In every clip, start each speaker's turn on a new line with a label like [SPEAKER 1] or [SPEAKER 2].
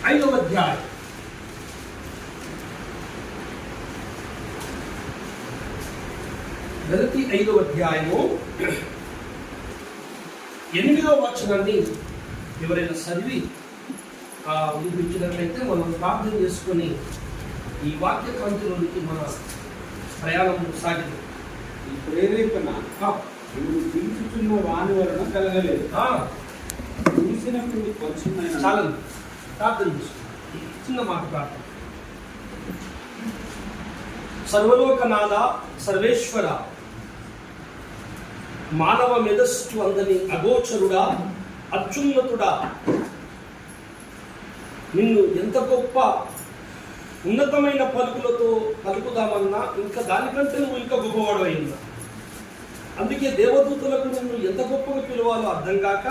[SPEAKER 1] 5వ అధ్యాయం గలతీ 5వ అధ్యాయము 8వ వచనాన్ని ఎవరైనా చదివి వినిపించినట్లయితే మనం ప్రార్థన చేసుకొని ఈ వాక్య కాంతిలోనికి మన ప్రయాణం సాగింది.
[SPEAKER 2] ఈ ప్రేరేపణ నువ్వు పిలుచుతున్న వాని వలన కలగలేదు, చూసినప్పుడు కొంచెం
[SPEAKER 1] చాలా ప్రార్థన చేసుకుని చిన్న మాట ప్రార్థన. సర్వలోకనాథ సర్వేశ్వర, మానవ మెదస్సు అందని అగోచరుడా, అత్యున్నతుడా, నిన్ను ఎంత గొప్ప ఉన్నతమైన పలుకులతో పలుకుదామన్నా ఇంకా దానికంటే నువ్వు ఇంకా గొప్పవాడు అయిందా. అందుకే దేవదూతలకు నిన్ను ఎంత గొప్పగా పిలవాలో అర్థం కాక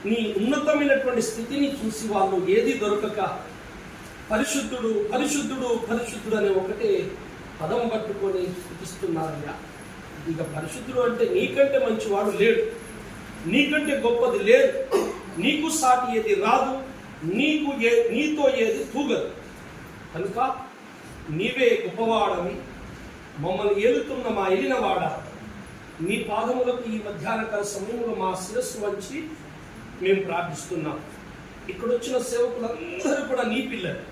[SPEAKER 1] నీ ఉన్నతమైనటువంటి స్థితిని చూసి వాళ్ళు ఏది దొరకక పరిశుద్ధుడు పరిశుద్ధుడు పరిశుద్ధుడు అనే ఒకటే పదం పట్టుకొని స్థుతిస్తున్నారయ్యా. ఇక పరిశుద్ధుడు అంటే నీకంటే మంచివాడు లేడు, నీకంటే గొప్పది లేదు, నీకు సాటి ఏది రాదు, నీతో ఏది తూగదు. కనుక నీవే గొప్పవాడని మమ్మల్ని ఏలుతున్న మా ఏలినవాడ, నీ పాదములకు ఈ మధ్యాహ్నకాల సమయంలో మా శిరస్సు వంచి మేము ప్రార్థిస్తున్నాం. ఇక్కడ వచ్చిన సేవకులందరూ కూడా నీ పిల్లలు.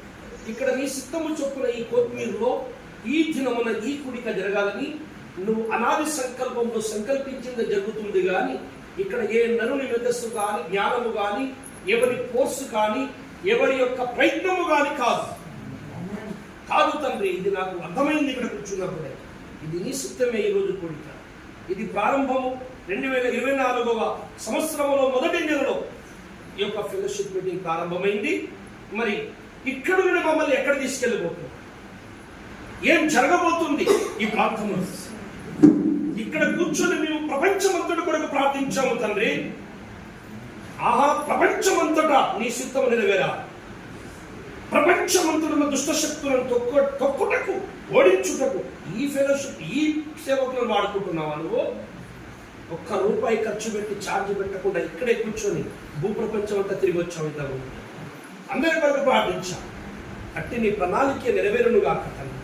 [SPEAKER 1] ఇక్కడ నీ సిద్ధము చొప్పున ఈ కొత్తిమీరలో ఈ దినమున ఈ కుడిక జరగాలని నువ్వు అనాది సంకల్పంలో సంకల్పించింది జరుగుతుంది. కానీ ఇక్కడ ఏ నరుని మెదస్సు కానీ జ్ఞానము కానీ ఎవరి కోర్సు కానీ ఎవరి యొక్క ప్రయత్నము కానీ కాదు తండ్రి. ఇది నాకు అర్థమైంది ఇక్కడ కూర్చున్నప్పుడే. ఇది నీ సిద్ధమే ఈరోజు కోరిక. ఇది ప్రారంభము 2024వ సంవత్సరంలో మొదటి నెలలో ఈ యొక్క ఫెలోషిప్ మీటింగ్ ప్రారంభమైంది. మరి ఇక్కడ నుండి మమ్మల్ని ఎక్కడ తీసుకెళ్ళిపోతుంది, ఏం జరగబోతుంది ఈ ప్రార్థనలో? ఇక్కడ కూర్చొని మేము ప్రపంచమంతటి కొరకు ప్రార్థించాము తండ్రి. ప్రపంచమంతటా నీ సిద్ధం నెరవేరా. ప్రపంచమంతటా దుష్టశక్తులను తొక్కుటకు ఓడించుటకు ఈ ఫెలోషిప్ ఈ సేవకులను వాడుకుంటున్నావా నువ్వు? ఒక్క రూపాయి ఖర్చు పెట్టి ఛార్జ్ పెట్టకుండా ఇక్కడే కూర్చొని భూప్రపంచం అంతా తిరిగి వచ్చావు. ఇద్దరు అందరి కొరకు ప్రార్థించాం. అట్టి నీ ప్రణాళిక నెరవేరును గాక తండ్రి.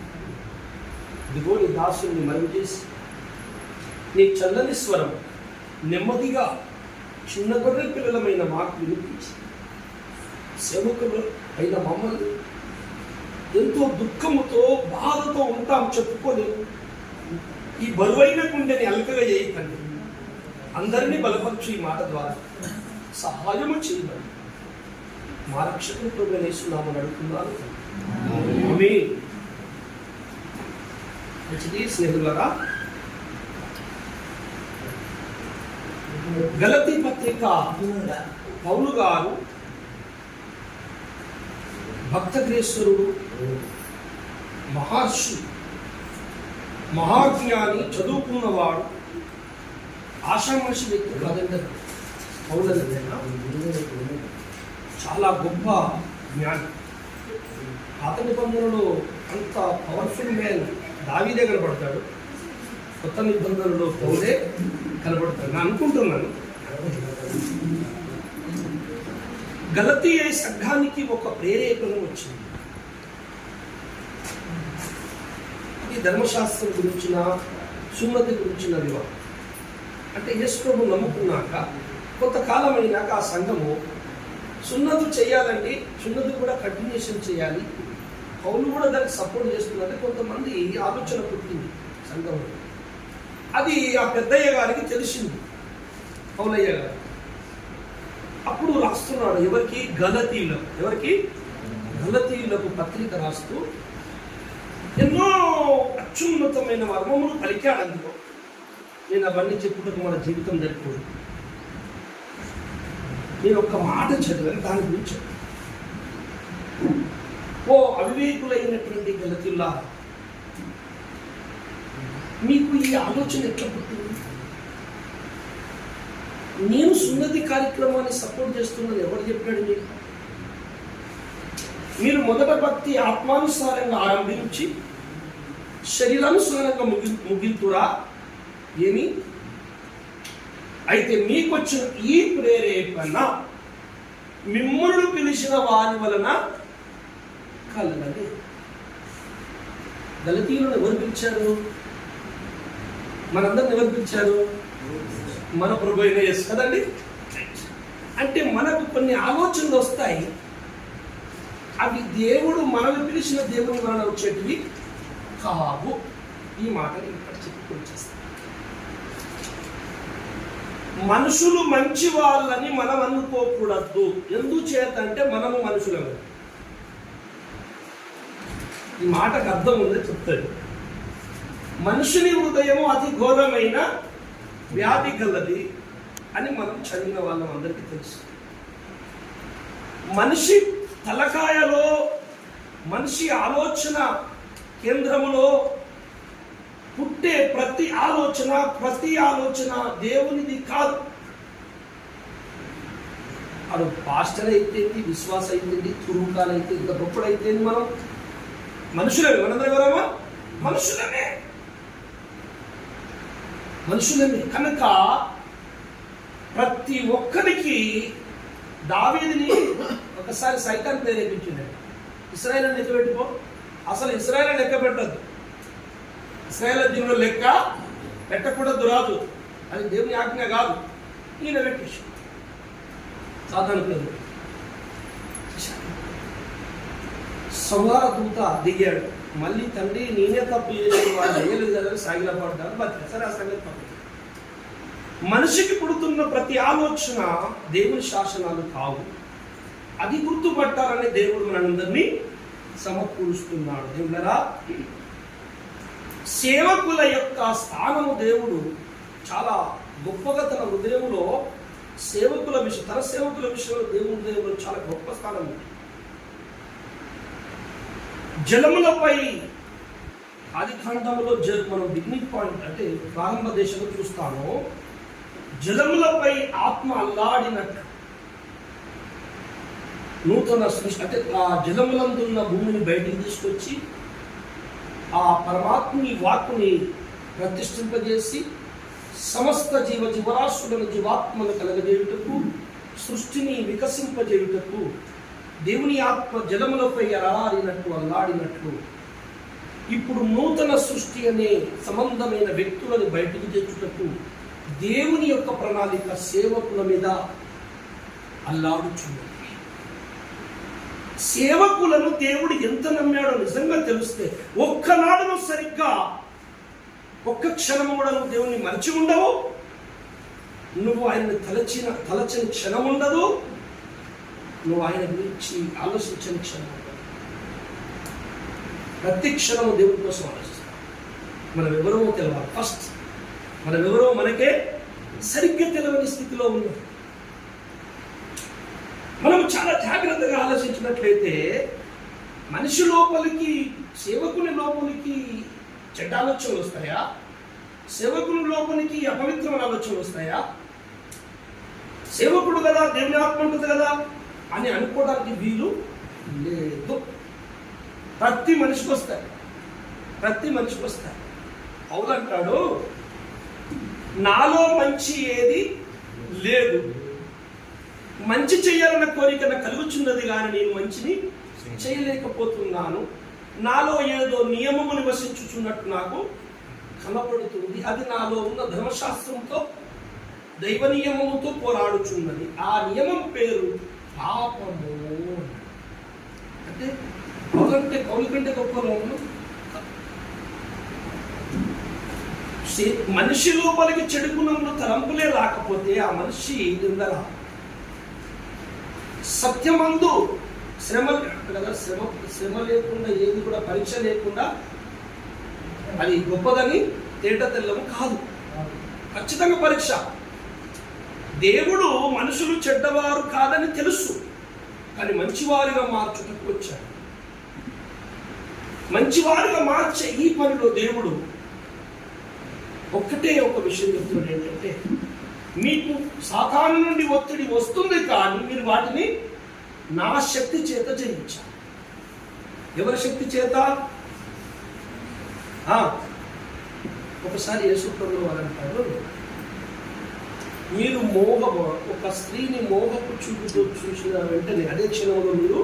[SPEAKER 1] ఇదిగో నీ దాసుని మనవి చేసి నీ చల్లని స్వరం నెమ్మదిగా చిన్న గొర్రె పిల్లలమైన మాకు వినిపించి సేవకులు అయిన మమ్మల్ని ఎంతో దుఃఖముతో బాధతో ఉంటాం చెప్పుకొని ఈ బరువైన గుండెని అలకగా చేయకండి. అందరినీ బలపరచు ఈ మాట ద్వారా సహాయము చేయమని మా రక్షకులతో వేస్తున్నామని అడుగుతున్నాను. స్నేహితులరా, గలతీ పత్రిక పౌలు గారు భక్తగ్రేశ్వరుడు, మహర్షి, మహాజ్ఞాని, చదువుకున్నవాడు, ఆషామాషి వ్యక్తి కాదండి. పౌలు చాలా గొప్ప జ్ఞాని. పాత నిబంధనలో అంత పవర్ఫుల్ మ్యాన్ దావీదే కనబడతాడు, కొత్త నిబంధనలో పౌలే కనబడతాడు నేను అనుకుంటున్నాను. గలతీయ సంఘానికి ఒక ప్రేరేపణ వచ్చింది. ఈ ధర్మశాస్త్రం గురించిన సున్నతి గురించిన వివాహం అంటే యేసు ప్రభు నమ్ముకున్నాక కొంతకాలం అయినాక ఆ సంఘము సున్నతి చేయాలండి, సున్నతి కూడా కంటిన్యూషన్ చేయాలి, పౌలు కూడా దానికి సపోర్ట్ చేస్తుందంటే కొంతమంది ఆలోచన పుట్టింది సంఘంలో. అది ఆ పెద్దయ్య గారికి తెలిసింది, పౌలయ్య గారు. అప్పుడు రాస్తున్నాడు ఎవరికి? గలతీయులకు. ఎవరికి? గలతీయులకు పత్రిక రాస్తూ ఎన్నో అత్యున్నతమైన మర్మములు పలికాడు అందులో. నేను అవన్నీ చెప్పుటకు మన జీవితం జరిపోదు. నేను ఒక్క మాట చదివాను దాని గురించి. ఓ అవివేకులైనటువంటి గలతీయులా, మీకు ఈ ఆలోచన ఎట్లా పుట్టింది? నేను సున్నతి కార్యక్రమాన్ని సపోర్ట్ చేస్తున్నాను ఎవరు చెప్పాడు మీకు? మీరు మొదట భక్తి ఆత్మానుసారంగా ఆరంభించి శరీరానుసారంగా ముగింతురా ఏమి? అయితే మీకు వచ్చిన ఈ ప్రేరేపణ మిమ్ములను పిలిచిన వారి వలన కలగలేదు. గలతీయులను ఎవరు పిలిచారు? మనందరిని ఎవరు పిలిచారు? మన ప్రభు అయిన యేసు కదండి. అంటే మనకు కొన్ని ఆలోచనలు వస్తాయి, అవి దేవుడు మనల్ని పిలిచిన దేవుని వలన వచ్చేటివి కావు. ఈ మాటలు ఇక్కడ చెప్పుకొచ్చేస్తాం. మనుషులు మంచి వాళ్ళని మనం అనుకోకూడదు. ఎందుచేత అంటే మనము మనుషులము. ఈ మాటకు అర్థం ఉందని చెప్తాడు. మనుషుని హృదయము అతి ఘోరమైన వ్యాధి గలది అని మనం చదివిన వాళ్ళం అందరికీ తెలుసు. మనిషి తలకాయలో, మనిషి ఆలోచన కేంద్రములో పుట్టే ప్రతి ఆలోచన దేవునిది కాదు. అది పాస్టర్ అయితేంది, విశ్వాస అయితేంది, తురుకాలు అయితే, ఇంత గొప్పడైతే మనం మనుషులమే. మనందరం ఎవరమ్మా? మనుషులమే. కనుక ప్రతి ఒక్కరికి దావీదుని ఒకసారి సైతాన్ ప్రేరేపించింది. ఇశ్రాయేలు లెక్క పెట్టుకో. అసలు ఇశ్రాయేలు లెక్క పెట్టద్దు. ఇశ్రాయేలు దీనిలో లెక్క పెట్టకూడదు, రాదు. అది దేవుని ఆజ్ఞ కాదు. ఈయన పెట్టేసి సాధారణ సంహార దూత దిగాడు. మళ్ళీ తండ్రి నేనే తప్పు చేసిన వాళ్ళు వేయలేదు కదా సాగిలా పడ్డారు. బతికా. సరే, ఆ సంగతి తప్పు. మనిషికి పుడుతున్న ప్రతి ఆలోచన దేవుని శాసనాలు కావు. అది గుర్తుపట్టాలని దేవుడు మనందరినీ సమకూరుస్తున్నాడు. దేవులరా, సేవకుల యొక్క స్థానము దేవుడు చాలా గొప్పగా తన హృదయంలో తన సేవకుల విషయంలో దేవుని హృదయంలో చాలా గొప్ప స్థానం ఉంది. జలములపై ఆది కాండంలో మనం బిగినింగ్ పాయింట్ అంటే ప్రారంభ దేశంలో చూస్తాము. జలములపై ఆత్మ అల్లాడినట్లు నూతన సృష్టి అంటే ఆ జలములందున్న భూమిని బయటికి తీసుకొచ్చి ఆ పరమాత్మని వాక్కుని ప్రతిష్ఠింపజేసి సమస్త జీవరాశులను జీవాత్మను కలగజేయుటకు, సృష్టిని వికసింపజేయుటకు దేవుని ఆత్మ జలములపై అల్లాడినట్లు ఇప్పుడు నూతన సృష్టి అనే సంబంధమైన వ్యక్తులను బయటికి తెచ్చుటకు దేవుని యొక్క ప్రణాళిక సేవకుల మీద అల్లాడుచున్నది. సేవకులను దేవుడు ఎంత నమ్మాడో నిజంగా తెలిస్తే ఒక్కనాడును సరిగ్గా ఒక్క క్షణము కూడా నువ్వు దేవుణ్ణి మరిచి ఉండవు. నువ్వు ఆయన్ని తలచని క్షణం ఉండదు. నువ్వు ఆయన గురించి ఆలోచించని క్షణం ఉండదు. ప్రతి క్షణము దేవుడి కోసం ఆలోచిస్తాం. మనం ఎవరో తెలవాలి. ఫస్ట్ మనం ఎవరో మనకే సరిగ్గా తెలియని స్థితిలో ఉన్నాం. మనం చాలా జాగ్రత్తగా ఆలోచించినట్లయితే మనిషి లోపలికి, సేవకుని లోపలికి చెడ్డ ఆలోచనలు వస్తాయా? సేవకుని లోపలికి అపవిత్రమైన ఆలోచనలు వస్తాయా? సేవకుడు కదా, దేవుని ఆత్మ ఉంటుంది కదా అని అనుకోవడానికి వీలు లేదు. ప్రతి మనిషికి వస్తాయి. అవునంటాడు, నాలో మంచి ఏది లేదు, మంచి చేయాలన్న కోరిక నాకు కలుగుచున్నది కానీ నేను మంచిని చేయలేకపోతున్నాను. నాలో ఏదో నియమము నివసించుచున్నట్టు నాకు కనపడుతుంది. అది నాలో ఉన్న ధర్మశాస్త్రంతో, దైవ నియమముతో పోరాడుచున్నది. ఆ నియమం పేరు పాపము. అంటే కౌలు కంటే గొప్ప రోగం. మనిషి లోపలికి చెడుగుణంలో తలంపులే రాకపోతే ఆ మనిషి ఉందరా సత్యమందు శ్రమ లేకుండా, ఏది కూడా పరీక్ష లేకుండా అది గొప్పదని తేట తెల్లము కాదు. ఖచ్చితంగా పరీక్ష. దేవుడు మనుషులు చెడ్డవారు కాదని తెలుసు, కానీ మంచివారిగా మార్చుటకు వచ్చాడు. మంచివారిగా మార్చే ఈ పనిలో దేవుడు ఒక్కటే ఒక విషయం చెప్తున్నాడు. ఏంటంటే మీకు సాతాను నుండి ఒత్తిడి వస్తుంది, కానీ మీరు వాటిని నా శక్తి చేత జయించాలి. ఎవరి శక్తి చేత? ఒకసారి యేసు ప్రభువు వారు అంటారు, మీరు ఒక స్త్రీని మోహపు చూపుతో చూసిన వెంటనే అదే క్షణంలో మీరు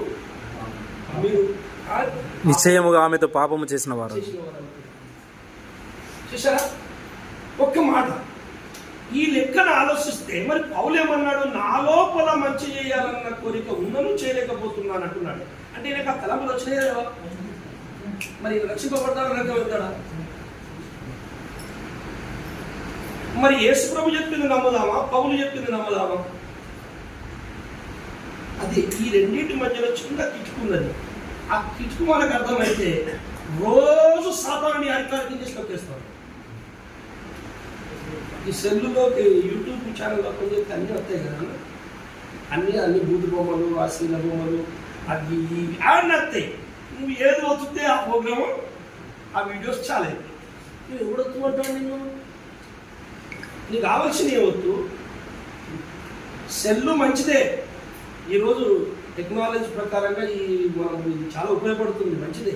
[SPEAKER 3] నిశ్చయముగా ఆమెతో పాపము చేసిన వారు.
[SPEAKER 1] చూసారా? ఒక్క మాట ఈ లెక్కను ఆలోచిస్తే మరి పౌలు ఏమన్నాడు? నా లోపల మంచి చేయాలన్న కోరిక ఉన్నను చేయలేకపోతున్నాను అంటున్నాడు. అంటే ఈయనకు ఆ తలంపులు వచ్చినాయి కదా, మరి రక్షింపబడతాడు రకమవుతాడా? మరి యేసు ప్రభు చెప్పింది నమ్ముదామా, పౌలు చెప్పింది నమ్ముదామా? అది ఈ రెండింటి మధ్యలో చిన్న కిటుకున్నది. ఆ కిటుకు మనకు అర్థమైతే రోజు సాతానుని అధికారికం చేసి తొక్కేస్తాం. ఈ సెల్లులోకి యూట్యూబ్ ఛానల్ ఓపెన్ చేస్తే అన్నీ వస్తాయి కదా, అన్ని బూతు బొమ్మలు, ఆశీల బొమ్మలు, అది అన్నీ వస్తాయి. నువ్వు ఏది వస్తుంటే ఆ ప్రోగ్రాము, ఆ వీడియోస్ చాలా నువ్వు ఎవడు వస్తుంటావు? నీకు కావాల్సిన వద్దు. సెల్లు మంచిదే, ఈరోజు టెక్నాలజీ ప్రకారంగా మనం చాలా ఉపయోగపడుతుంది, మంచిదే.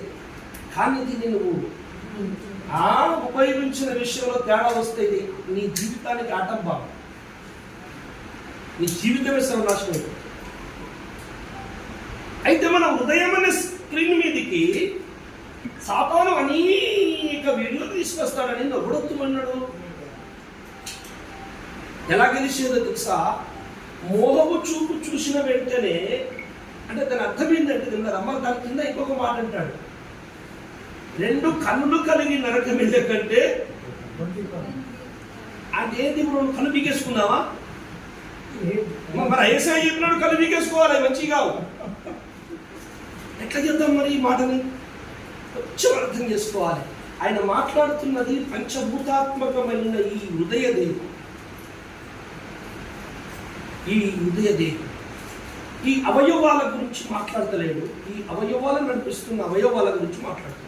[SPEAKER 1] కానీ దీన్ని నువ్వు ఉపయోగించిన విషయంలో తేడా వస్తే నీ జీవితానికి ఆటంకం, నీ జీవితమే సర్వనాశనం అయిపోతుంది. అయితే మన హృదయం అనే స్క్రీన్ మీదకి సాతాను అనేక వీడియోలు తీసుకొస్తాడని ఎవడొత్తుమన్నాడు? ఎలా గెలిచేదో తెలుసా? మోహపు చూపు చూసిన వెంటనే, అంటే దాని అర్థం ఏంటంటే దాని కింద ఇంకొక మాట అంటాడు, 2 కన్నులు కలిగి నరకం వెళ్ళే కంటే. అదేంటి? ఇప్పుడు కన్ను పీకేసుకున్నావా? మరి ఏసై చెప్పినాడు కన్ను పీకేసుకోవాలి, మంచిగా కావు. ఎట్లా చెప్తాం మరి ఈ మాటని? కొంచెం అర్థం చేసుకోవాలి. ఆయన మాట్లాడుతున్నది పంచభూతాత్మకమైన ఈ హృదయ దేహం, ఈ అవయవాల గురించి మాట్లాడతలేడు. ఈ అవయవాలను నడిపిస్తున్న అవయవాల గురించి మాట్లాడుతున్నాడు.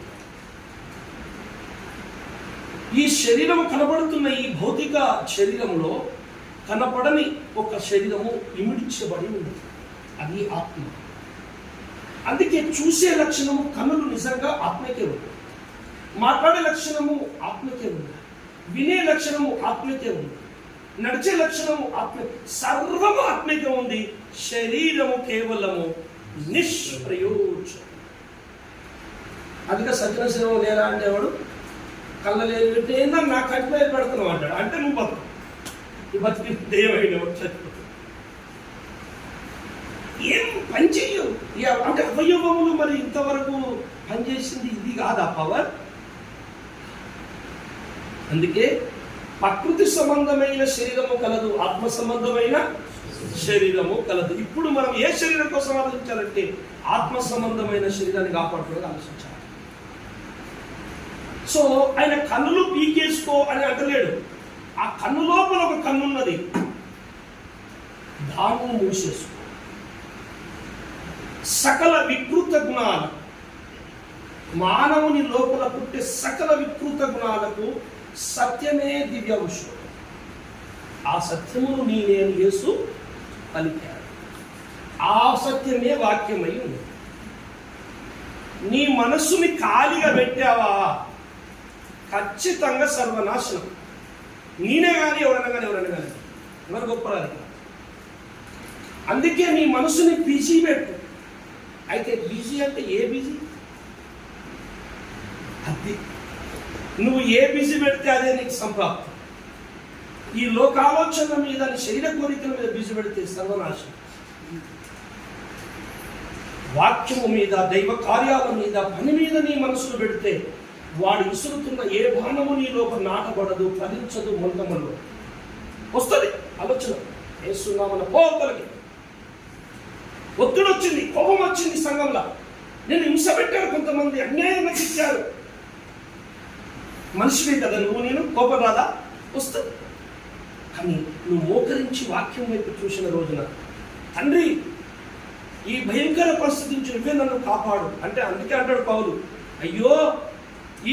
[SPEAKER 1] ఈ శరీరము కనబడుతున్న ఈ భౌతిక శరీరంలో కనపడని ఒక శరీరము ఇమిడించబడి ఉంది, అది ఆత్మ. అందుకే చూసే లక్షణము కన్నులు నిజంగా ఆత్మకే ఉంది, మాట్లాడే లక్షణము ఆత్మకే ఉంది, వినే లక్షణము ఆత్మకే ఉంది, నడిచే లక్షణము ఆత్మ, సర్వము ఆత్మకే ఉంది. శరీరము కేవలము నిష్ప్రయోజనం. అందుకే సజ్జన సేవ లేదా అంటే వాడు కళ్ళ లేదు ఏందో నా కంటిలో పెడుతున్నావు అంటాడు. అంటే నువ్వు బతుకు, ఈ బతికి దేవైన చచ్చిపోతుంది, ఏం పని చెయ్యవు. అంటే అవయవములు మరి ఇంతవరకు పనిచేసింది ఇది కాదా పవర్? అందుకే ప్రకృతి సంబంధమైన శరీరము కలదు, ఆత్మ సంబంధమైన శరీరము కలదు. ఇప్పుడు మనం ఏ శరీరం కోసం ఆలోచించాలంటే ఆత్మ సంబంధమైన శరీరాన్ని కాపాడుకోవడానికి ఆలోచించాలి. సో ఆయన కన్నులు పీకేసుకో అని అంటలేడు. ఆ కన్ను లోపల ఒక కన్ను ఉన్నది, దాన్ని మూసేసుకో. సకల వికృత గుణాలు, మానవుని లోపల పుట్టే సకల వికృత గుణాలకు సత్యమే దివ్య ఔషధం. ఆ సత్యమును నేను యేసు పలికాడు. ఆ సత్యమే వాక్యమై ఉంది. నీ మనస్సుని ఖాళీగా పెట్టావా, ఖచ్చితంగా సర్వనాశనం. నేనే కానీ ఎవరైనా కానీ ఎవరు గొప్పరాదు. అందుకే నీ మనసుని బిజీ పెట్టు. అయితే బిజీ అంటే ఏ బిజీ? అది నువ్వు ఏ బిజీ పెడితే అదే నీకు సంప్రాప్తి. ఈ లోకాలోచన మీద, నీ శరీర కోరికల మీద బిజీ పెడితే సర్వనాశనం. వాక్యము మీద, దైవ కార్యాల మీద, పని మీద నీ మనసును పెడితే వాడు విసురుతున్న ఏ బాణము నీ లోపల నాటబడదు, ఫలించదు. మొంతమలో వస్తుంది ఆలోచన, వేస్తున్నామన్న పోతలకి ఒత్తిడి వచ్చింది, కోపం వచ్చింది, సంఘంలో నేను హింస పెట్టారు, కొంతమంది అన్యాయంగా ఇచ్చారు. మనిషివే కదా నువ్వు, నేను కోపం రాదా? వస్తుంది. కానీ నువ్వు మోకరించి వాక్యం వైపు చూసిన రోజున, తండ్రి ఈ భయంకర పరిస్థితి నుంచి నువ్వే నన్ను కాపాడు అంటే, అందుకే అంటాడు పౌలు, అయ్యో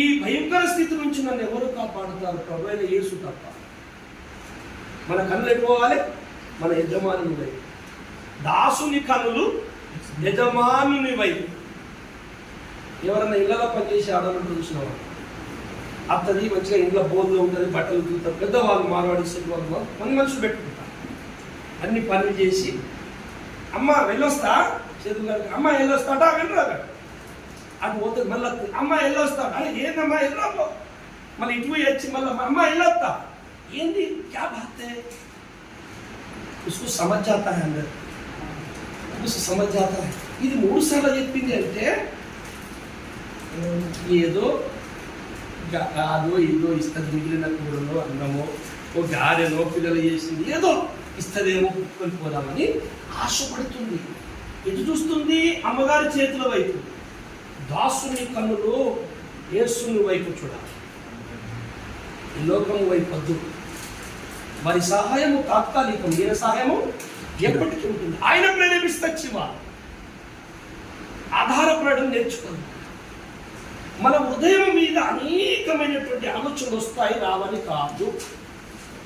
[SPEAKER 1] ఈ భయంకర స్థితి నుంచి నన్ను ఎవరు కాపాడుతారు? ప్రభు అయిన యేసు తప్ప. మన కన్నులు ఎట్టుకోవాలి మన యజమానుని వైపు. దాసుని కన్నులు యజమానుని వైపు. ఎవరన్నా ఇళ్ళలో పనిచేసి ఆడాలంటూ చూసినావా? అత్తది మంచిగా ఇంట్లో బోర్లో ఉంటుంది, బట్టలు తిరుగుతారు, పెద్దవాళ్ళు మార్వాడి వాళ్ళు మన మనుషులు పెట్టుకుంటారు. అన్ని పనులు చేసి అమ్మ వెళ్ళొస్తా చేతులు కనుక అమ్మ వెళ్ళొస్తాడా వెళ్ళరాక అటు పోతుంది మళ్ళీ అమ్మ వెళ్ళొస్తా అని ఏందమ్మా వెళ్ళరాపో మళ్ళీ ఇటు వచ్చి మళ్ళీ అమ్మ వెళ్ళొస్తా ఏంది క్యా బాత్ హై उसको समझ जाता है अंदर उसको समझ जाता है ఇది 3 సార్లు చెప్పింది అంటే ఏదో కాదో ఏదో ఇస్తుంది మిగిలిన కూరలో అన్నమో ఓ గారెనో పిల్లలు చేసింది ఏదో ఇస్తుందేమో కుట్టుకొని పోదామని ఆశపడుతుంది. ఎటు చూస్తుంది? అమ్మగారి చేతుల వైపు. దాసుని కన్నులు యేసుని వైపు చూడాలి, ఈ లోకం వైపు వద్దు. వారి సహాయము తాత్కాలికం, ఈయన సహాయము ఎప్పటికీ ఉంటుంది. ఆయన ప్రేరేపిస్తే చివా ఆధారపడడం నేర్చుకోండి. మన హృదయం మీద అనేకమైనటువంటి ఆలోచనలు వస్తాయి, రావని కాదు.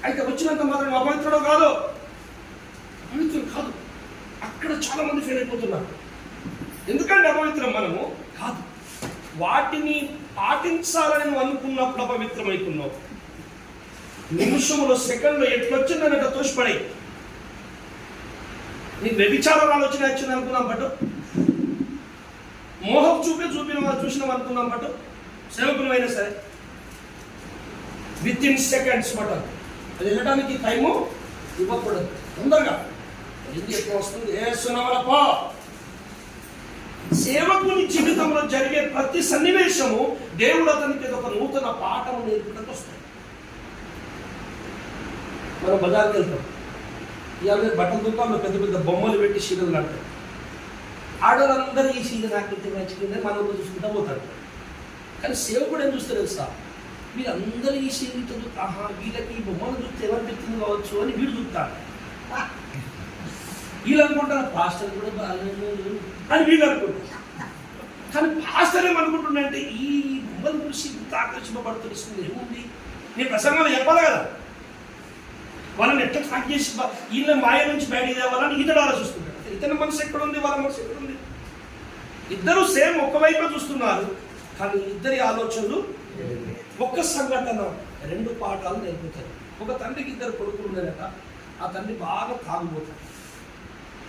[SPEAKER 1] అయితే వచ్చినంత మాత్రం అపవిత్రుడు కాదు, అపవిత్రుడు కాదు. అక్కడ చాలా మంది ఫెయిల్ అయిపోతున్నారు. ఎందుకంటే అపవిత్రం మనము కాదు, వాటిని పాటించాలని నువ్వు అనుకున్నప్పుడు అపవిత్రమైతున్నావు. నిమిషంలో సెకండ్లో ఎట్లొచ్చిందన్నట్టు తోసిపడాయి. నీకు వ్యభిచారం ఆలోచన వచ్చింది అనుకున్నాం బట్ మోహం చూసినాం అనుకున్నాం బట్ సేవకులమైనా సరే విత్ ఇన్ సెకండ్స్ బట్ అది వెళ్ళడానికి టైము ఇవ్వకూడదు. తొందరగా ఇది ఎక్కువ వస్తుంది. ఏసునవలపో సేవకుని జీవితంలో జరిగే ప్రతి సన్నివేశము దేవుడు అతనికి ఒక నూతన పాఠము నేర్పడానికి వస్తాయి. మనం బజార్కి వెళ్తాం, ఇవాళ బట్టల దుకాణంలో పెద్ద పెద్ద బొమ్మలు పెట్టి సీరియల్ కడతాం. ఆడవాళ్ళందరూ ఈ సీరియల్ ఆకృతి మంచిగా మన చూసుకుంటా పోతారు. కానీ సేవకుడు ఏం చూస్తారు తెలుసా? వీళ్ళందరూ ఈ సీరియల్ చదువుతా, వీళ్ళకి ఈ బొమ్మలు చూస్తే ఎవరిపిస్తుంది కావచ్చు అని వీడు చూస్తారు. వీళ్ళు అనుకుంటారు పాస్టర్ కూడా బాగాలేదు అని వీళ్ళు అనుకుంటారు. కానీ పాస్టర్ ఏమనుకుంటుండే, ఈ బొమ్మలు చూసి ఇంత ఆకర్షింపబడుతుంది ఏముంది, నేను ప్రసంగాలు చెప్పాలి కదా, వాళ్ళని ఎట్లా ట్రాక్ చేసి వీళ్ళ మాయ నుంచి బయట తేవాలని ఇతడు ఆలోచిస్తున్నాడు. ఇతని మనసు ఎక్కడ ఉంది, వాళ్ళ మనసు ఎక్కడ ఉంది? ఇద్దరు సేమ్ ఒకవైపు చూస్తున్నారు, కానీ ఇద్దరి ఆలోచనలు ఒక్క సంఘటన 2 పాఠాలు నేర్పుతారు. ఒక తండ్రికి 2 కొడుకులు ఉన్నారట. ఆ తండ్రి బాగా తాగిపోతాడు.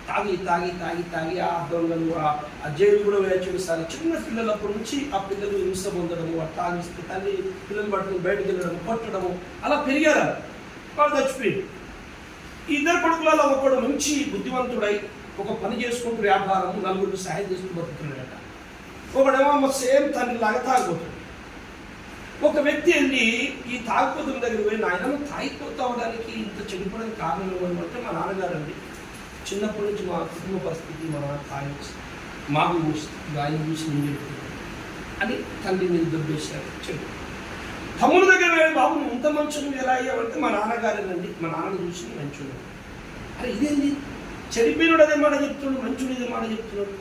[SPEAKER 1] తాగి తాగి తాగి తాగి ఆ దొంగలు ఆ జైలు కూడా వేయచ్చు సార్. చిన్న పిల్లలప్పటి నుంచి ఆ పిల్లలు హింస పొందడము, ఆ తాగిస్తే తల్లి పిల్లలు పట్టుకుని బయటకు వెళ్ళడము, కొట్టడము, అలా పెరిగారు. వాడు చచ్చిపోయింది. ఈ 2 కొడుకులలో ఒకడు మంచి బుద్ధివంతుడై ఒక పని చేసుకుంటూ వ్యాపారం, 4 సహాయం చేసుకుంటూ బతుకుతున్నాడట. ఒకడేమో సేమ్ తండ్రిలాగా తాగిపోతాడు. ఒక వ్యక్తి వెళ్ళి ఈ తాగిపోతున్న దగ్గర పోయి, నాయన తాగిపోతా అవడానికి ఇంత చెడిపోవడానికి కారణం ఏమంటే మా నాన్నగారు అండి, చిన్నప్పటి నుంచి మా కుటుంబ పరిస్థితి, మా నాన్న తాగి మాకు ఆయన చూసి నేను అని తండ్రి మీద దొబ్బేశారు. చెడు తమ్ముడు దగ్గర వెళ్ళి, బాబు నువ్వు ఇంత మంచుని ఎలా అయ్యావంటే మా నాన్నగారేనండి, మా నాన్న చూసి మంచుడు. అరే ఇదేంటి, చెడిపోయినాడు అదే మాట చెప్తున్నాడు, మంచుడు ఇదే మాట చెప్తున్నాడు,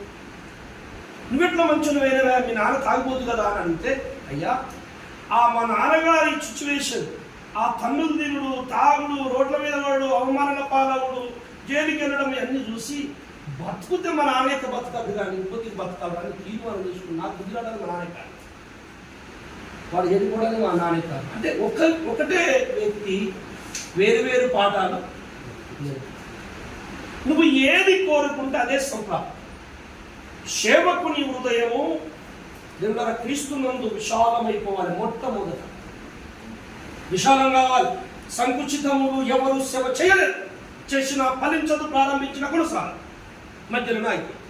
[SPEAKER 1] నువ్వెట్లా మంచుని వేరేవా, మీ నాన్న తాగిపోతు కదా అని అంటే, అయ్యా ఆ మా నాన్నగారి సిచ్యువేషన్, ఆ తన్నులు తినుడు, తాగుడు, రోడ్ల మీద వాడు, అవమానాల పాలవుడు, జైలుకి వెళ్ళడం ఇవన్నీ చూసి బతుకుతే మా నాన్న యొక్క బతకాలి కానీ ఇంకొకటి బతకాలి కానీ తీర్మానం చేసుకుని నాకు కుదిరడానికి మా నాన్న కాదు, వాడు ఎదుర్కోవడానికి మా నాన్న కాదు. అంటే ఒకటే వ్యక్తి వేరు పాఠాలు. నువ్వు ఏది కోరుకుంటే అదే సంప్రాప్తి. సేవకుని హృదయము దేవుని క్రీస్తునందు విశాలమైపోవాలి. మొట్టమొదట విశాలం కావాలి. సంకుచితములు ఎవరు సేవ చేయలేదు, చేసిన ఫలించదు, ప్రారంభించిన కొనసాగ మధ్యలో అయిపోయి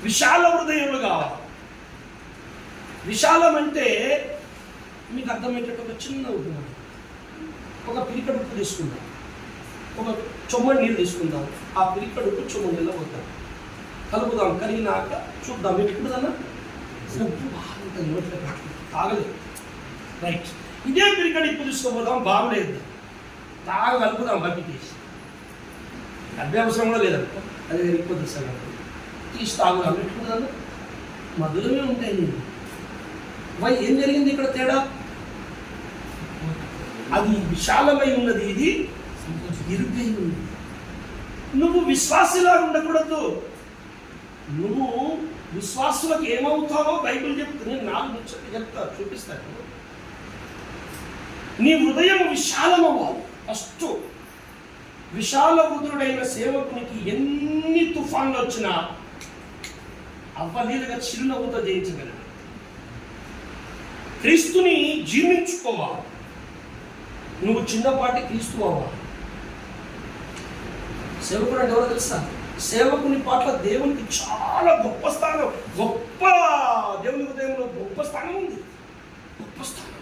[SPEAKER 1] విశాల హృదయములు కావాలి. విశాలం అంటే మీకు అర్థమయ్యేటట్టు ఒక చిన్న ఉదాహరణ, ఒక పిరికడుపు తీసుకుందాం, ఒక చొమ్మడి నీళ్ళు తీసుకుందాం, ఆ పిరికడుపు చొమ్మడి నీళ్ళ పోతాం, కలుపుదాం, కరిగినాక చూద్దాం మీకు ఎప్పుడుదన్నా బాగుంటుంది, నోట్లో తాగలేదు, రైట్. ఇదే పిరికడుపు తీసుకోపోదాం, బాగులేదు, కలుపుదాం, బకెట్ తీసి అభ్యవసరం కూడా లేదనుకో, అది వెళ్ళిపోతుంది సార్, తీసి తాగుదాం పెట్టుకుంటుందా, మధురమే ఉంటాయి. నేను ఏం జరిగింది ఇక్కడ తేడా? అది విశాలమై ఉన్నది, ఇది ఇరుకై ఉంది. నువ్వు విశ్వాసులా ఉండకూడదు. నువ్వు విశ్వాసులకు ఏమవుతావో బైబిల్ చెప్తుంది. నేను 4 ముచ్చట్లు చెప్తా, చూపిస్తాను. నీ హృదయం విశాలమవ్వాలి. ఫస్ట్ విశాల హృదయుడైన సేవకునికి ఎన్ని తుఫాన్లు వచ్చినా అవ్వలీలుగా చిరునవ్వుతో జయించగలడు. క్రీస్తుని జీవించుకోవాలి. నువ్వు చిన్నపాటి క్రీస్తు అవ్వాలి. సేవకుడు అంటే ఎవరో తెలుసా? సేవకుని పట్ల దేవునికి చాలా గొప్ప స్థానం, దేవుని హృదయంలో గొప్ప స్థానం ఉంది. గొప్ప స్థానం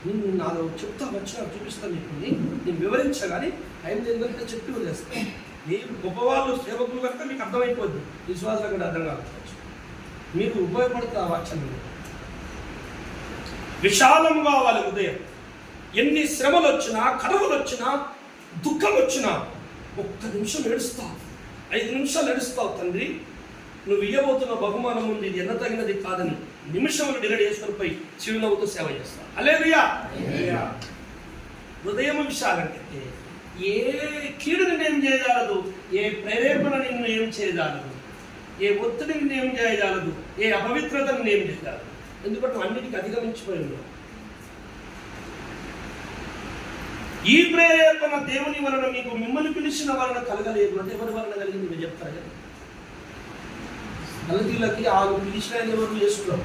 [SPEAKER 1] నేను నాలో చెప్తా వచ్చినా చూపిస్తాను. నేను వివరించగానే ఆయన ఏంటంటే చెప్పి వదిలేస్తాను. మీరు గొప్పవాళ్ళు సేవకులు కనుక మీకు అర్థమైపోద్ది, విశ్వాసం కూడా అర్థం కావచ్చు. మీకు ఉపయోగపడుతుంది ఆ వాక్యం. విశాలం కావాలి హృదయం. ఎన్ని శ్రమలు వచ్చినా, కరువులు వచ్చినా, దుఃఖం వచ్చినా ఒక్క నిమిషం ఏడుస్తావు, 5 నిమిషాలు ఏడుస్తావు. తండ్రి నువ్వు ఇయ్యబోతున్న బహుమానం ఉంది, ఇది ఎన్న తగినది కాదని నిమిషంలో డిలైడ్ చేసుకొని పోయి చిరునవ్వుతో సేవ చేస్తావు. హల్లెలూయా. హృదయం విశాలంటే ఏ కీడు నిన్ను ఏం చేయజాలదు, ఏ ప్రేరేపణ నిన్ను ఏం చేయజాలదు, ఏ ఒత్తిడి నిన్ను ఏం చేయజాలదు, ఏ అపవిత్రత నిన్ను ఏం చేయజాలదు. ఎందుకంటే అన్నిటికీ అధిగమించిపోయి ఉన్నావు. ఈ ప్రేరేపణ దేవుని వలన మీకు మిమ్మల్ని పిలిచిన వలన కలగలేదు అంటే ఎవరి వలన కలిగింది మీరు చెప్తారు కదా. గలతీయులకి ఆ పిలిచిన ఆయన ఎవరు చేసుకున్నారు,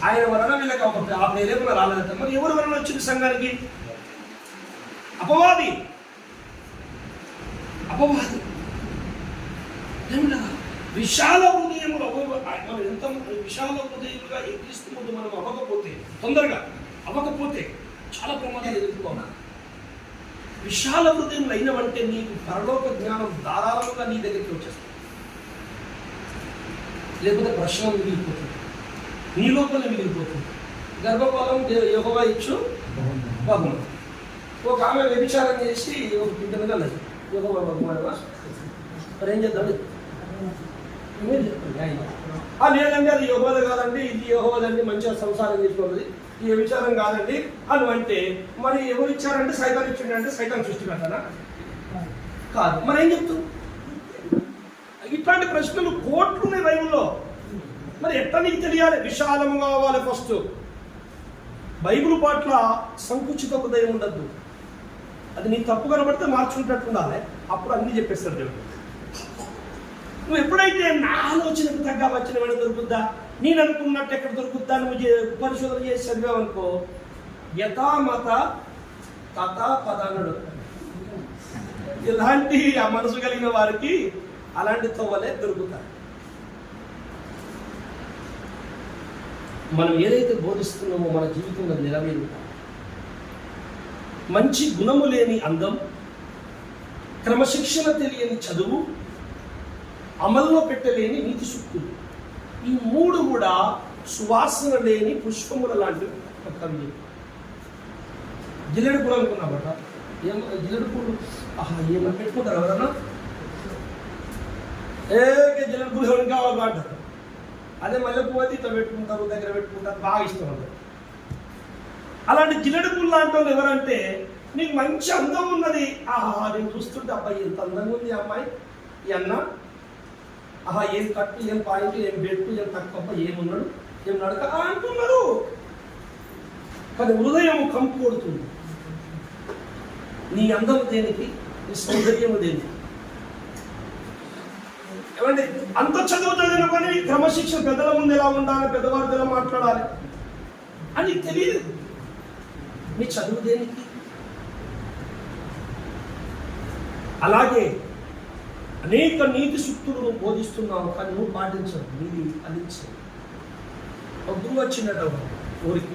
[SPEAKER 1] ఆయన వలన వీళ్ళకి ఆ ప్రేరేపణ రాలేదంట. మరి ఎవరి వలన వచ్చింది సంఘానికి? అపవాది. విశాల హృదయంలో మనం ఎంత విశాల హృదయంగా క్రీస్తు ముందు మనం అవ్వకపోతే, తొందరగా అవ్వకపోతే చాలా ప్రమాదాలు ఎదుర్కోవాలి. విశాల హృదయం అయినవంటే నీకు పరలోక జ్ఞానం ధారాళంగా నీ దగ్గరికి వచ్చేస్తుంది. లేకపోతే ప్రశ్న మిగిలిపోతుంది, నీ లోపల మిగిలిపోతుంది. గర్భఫలం యెహోవా ఇచ్చు బహుమతి. ఒక ఆమె వ్యభిచారం చేసి ఒక బిడ్డగా లేదు, యెహోవా బహుమానమా మరి ఏం చేద్దాం? లేదండి అది యెహోవాది కాదండి, ఇది యెహోవాదండి, మంచిగా సంసారం చేసుకోవాలి, ఈ విచారం కాదండి అని అంటే మరి ఎవరు ఇచ్చారంటే సైతాన్ ఇచ్చిండే, సైతాన్ సృష్టి పెడతానా? కాదు. మరి ఏం చెప్తాం? ఇట్లాంటి ప్రశ్నలు కోట్లున్నాయి బైబుల్లో. మరి ఎట్లా నీకు తెలియాలి? విశాలం కావాలి. ఫస్ట్ బైబిల్ పట్ల సంకుచిత హృదయం ఉండద్దు. అది నీ తప్పు కనబడితే మార్చుకుంటట్టు ఉండాలి. అప్పుడు అన్ని చెప్పేస్తారు దేవుడు. నువ్వు ఎప్పుడైతే నా ఆలోచనకు తగ్గ వచ్చిన వెంట దొరుకుద్దా, నేను అనుకున్నట్టు ఎక్కడ దొరుకుద్దా నువ్వు పరిశోధన చేసి చదివావనుకో, యథామత తథా పద అన్నాడు. ఇలాంటి ఆ మనసు కలిగిన వారికి అలాంటి తోవలే దొరుకుతాయి. మనం ఏదైతే బోధిస్తున్నామో మన జీవితంలో నెరవేరుతాం. మంచి గుణము లేని అందం, క్రమశిక్షణ తెలియని చదువు, అమల్లో పెట్టలేని నీతి సూక్తులు, ఈ 3 కూడా సువాసన లేని పుష్పముల లాంటివి. కవి జిల్లెడు పూలు అనుకున్నామట. జిల్లెడు పూలు ఏమన్నా పెట్టుకుంటారు ఎవరన్నా? జిల్లెడు పూలు ఎవరికి కావాలి అంటారు. అదే మల్లెపూ అది ఇట్లా పెట్టుకుంటారు, దగ్గర పెట్టుకుంటారు, బాగా ఇష్టం ఉంటుంది. అలాంటి జిల్లెడు పూలు లాంటి వాళ్ళు ఎవరంటే, నీకు మంచి అందం ఉన్నది, నేను చూస్తుంటే అబ్బాయి ఎంత అందంగా ఉంది అమ్మాయి, ఈ అన్న ఏం కట్టు, ఏం పాయింట్, ఏం బెట్టు, ఏం తక్కువ, ఏమున్నాడు, ఏం నడక అంటున్నారు. కానీ హృదయం కంపు కొడుతుంది. నీ అందం దేనికి? నీ సౌందర్యము దేనికి? ఏమంటే అంత చదువు చదివిన పని క్రమశిక్షణ, పెద్దల ముందు ఎలా ఉండాలి, పెద్దవారితో ఎలా మాట్లాడాలి అని తెలియదు. నీ చదువు దేనికి? అలాగే అనేక నీతి సూక్తులు నువ్వు బోధిస్తున్నావు, కానీ నువ్వు పాటించవు, నీది ఫలించవు. ఒక గురువు వచ్చిందట ఊరికి.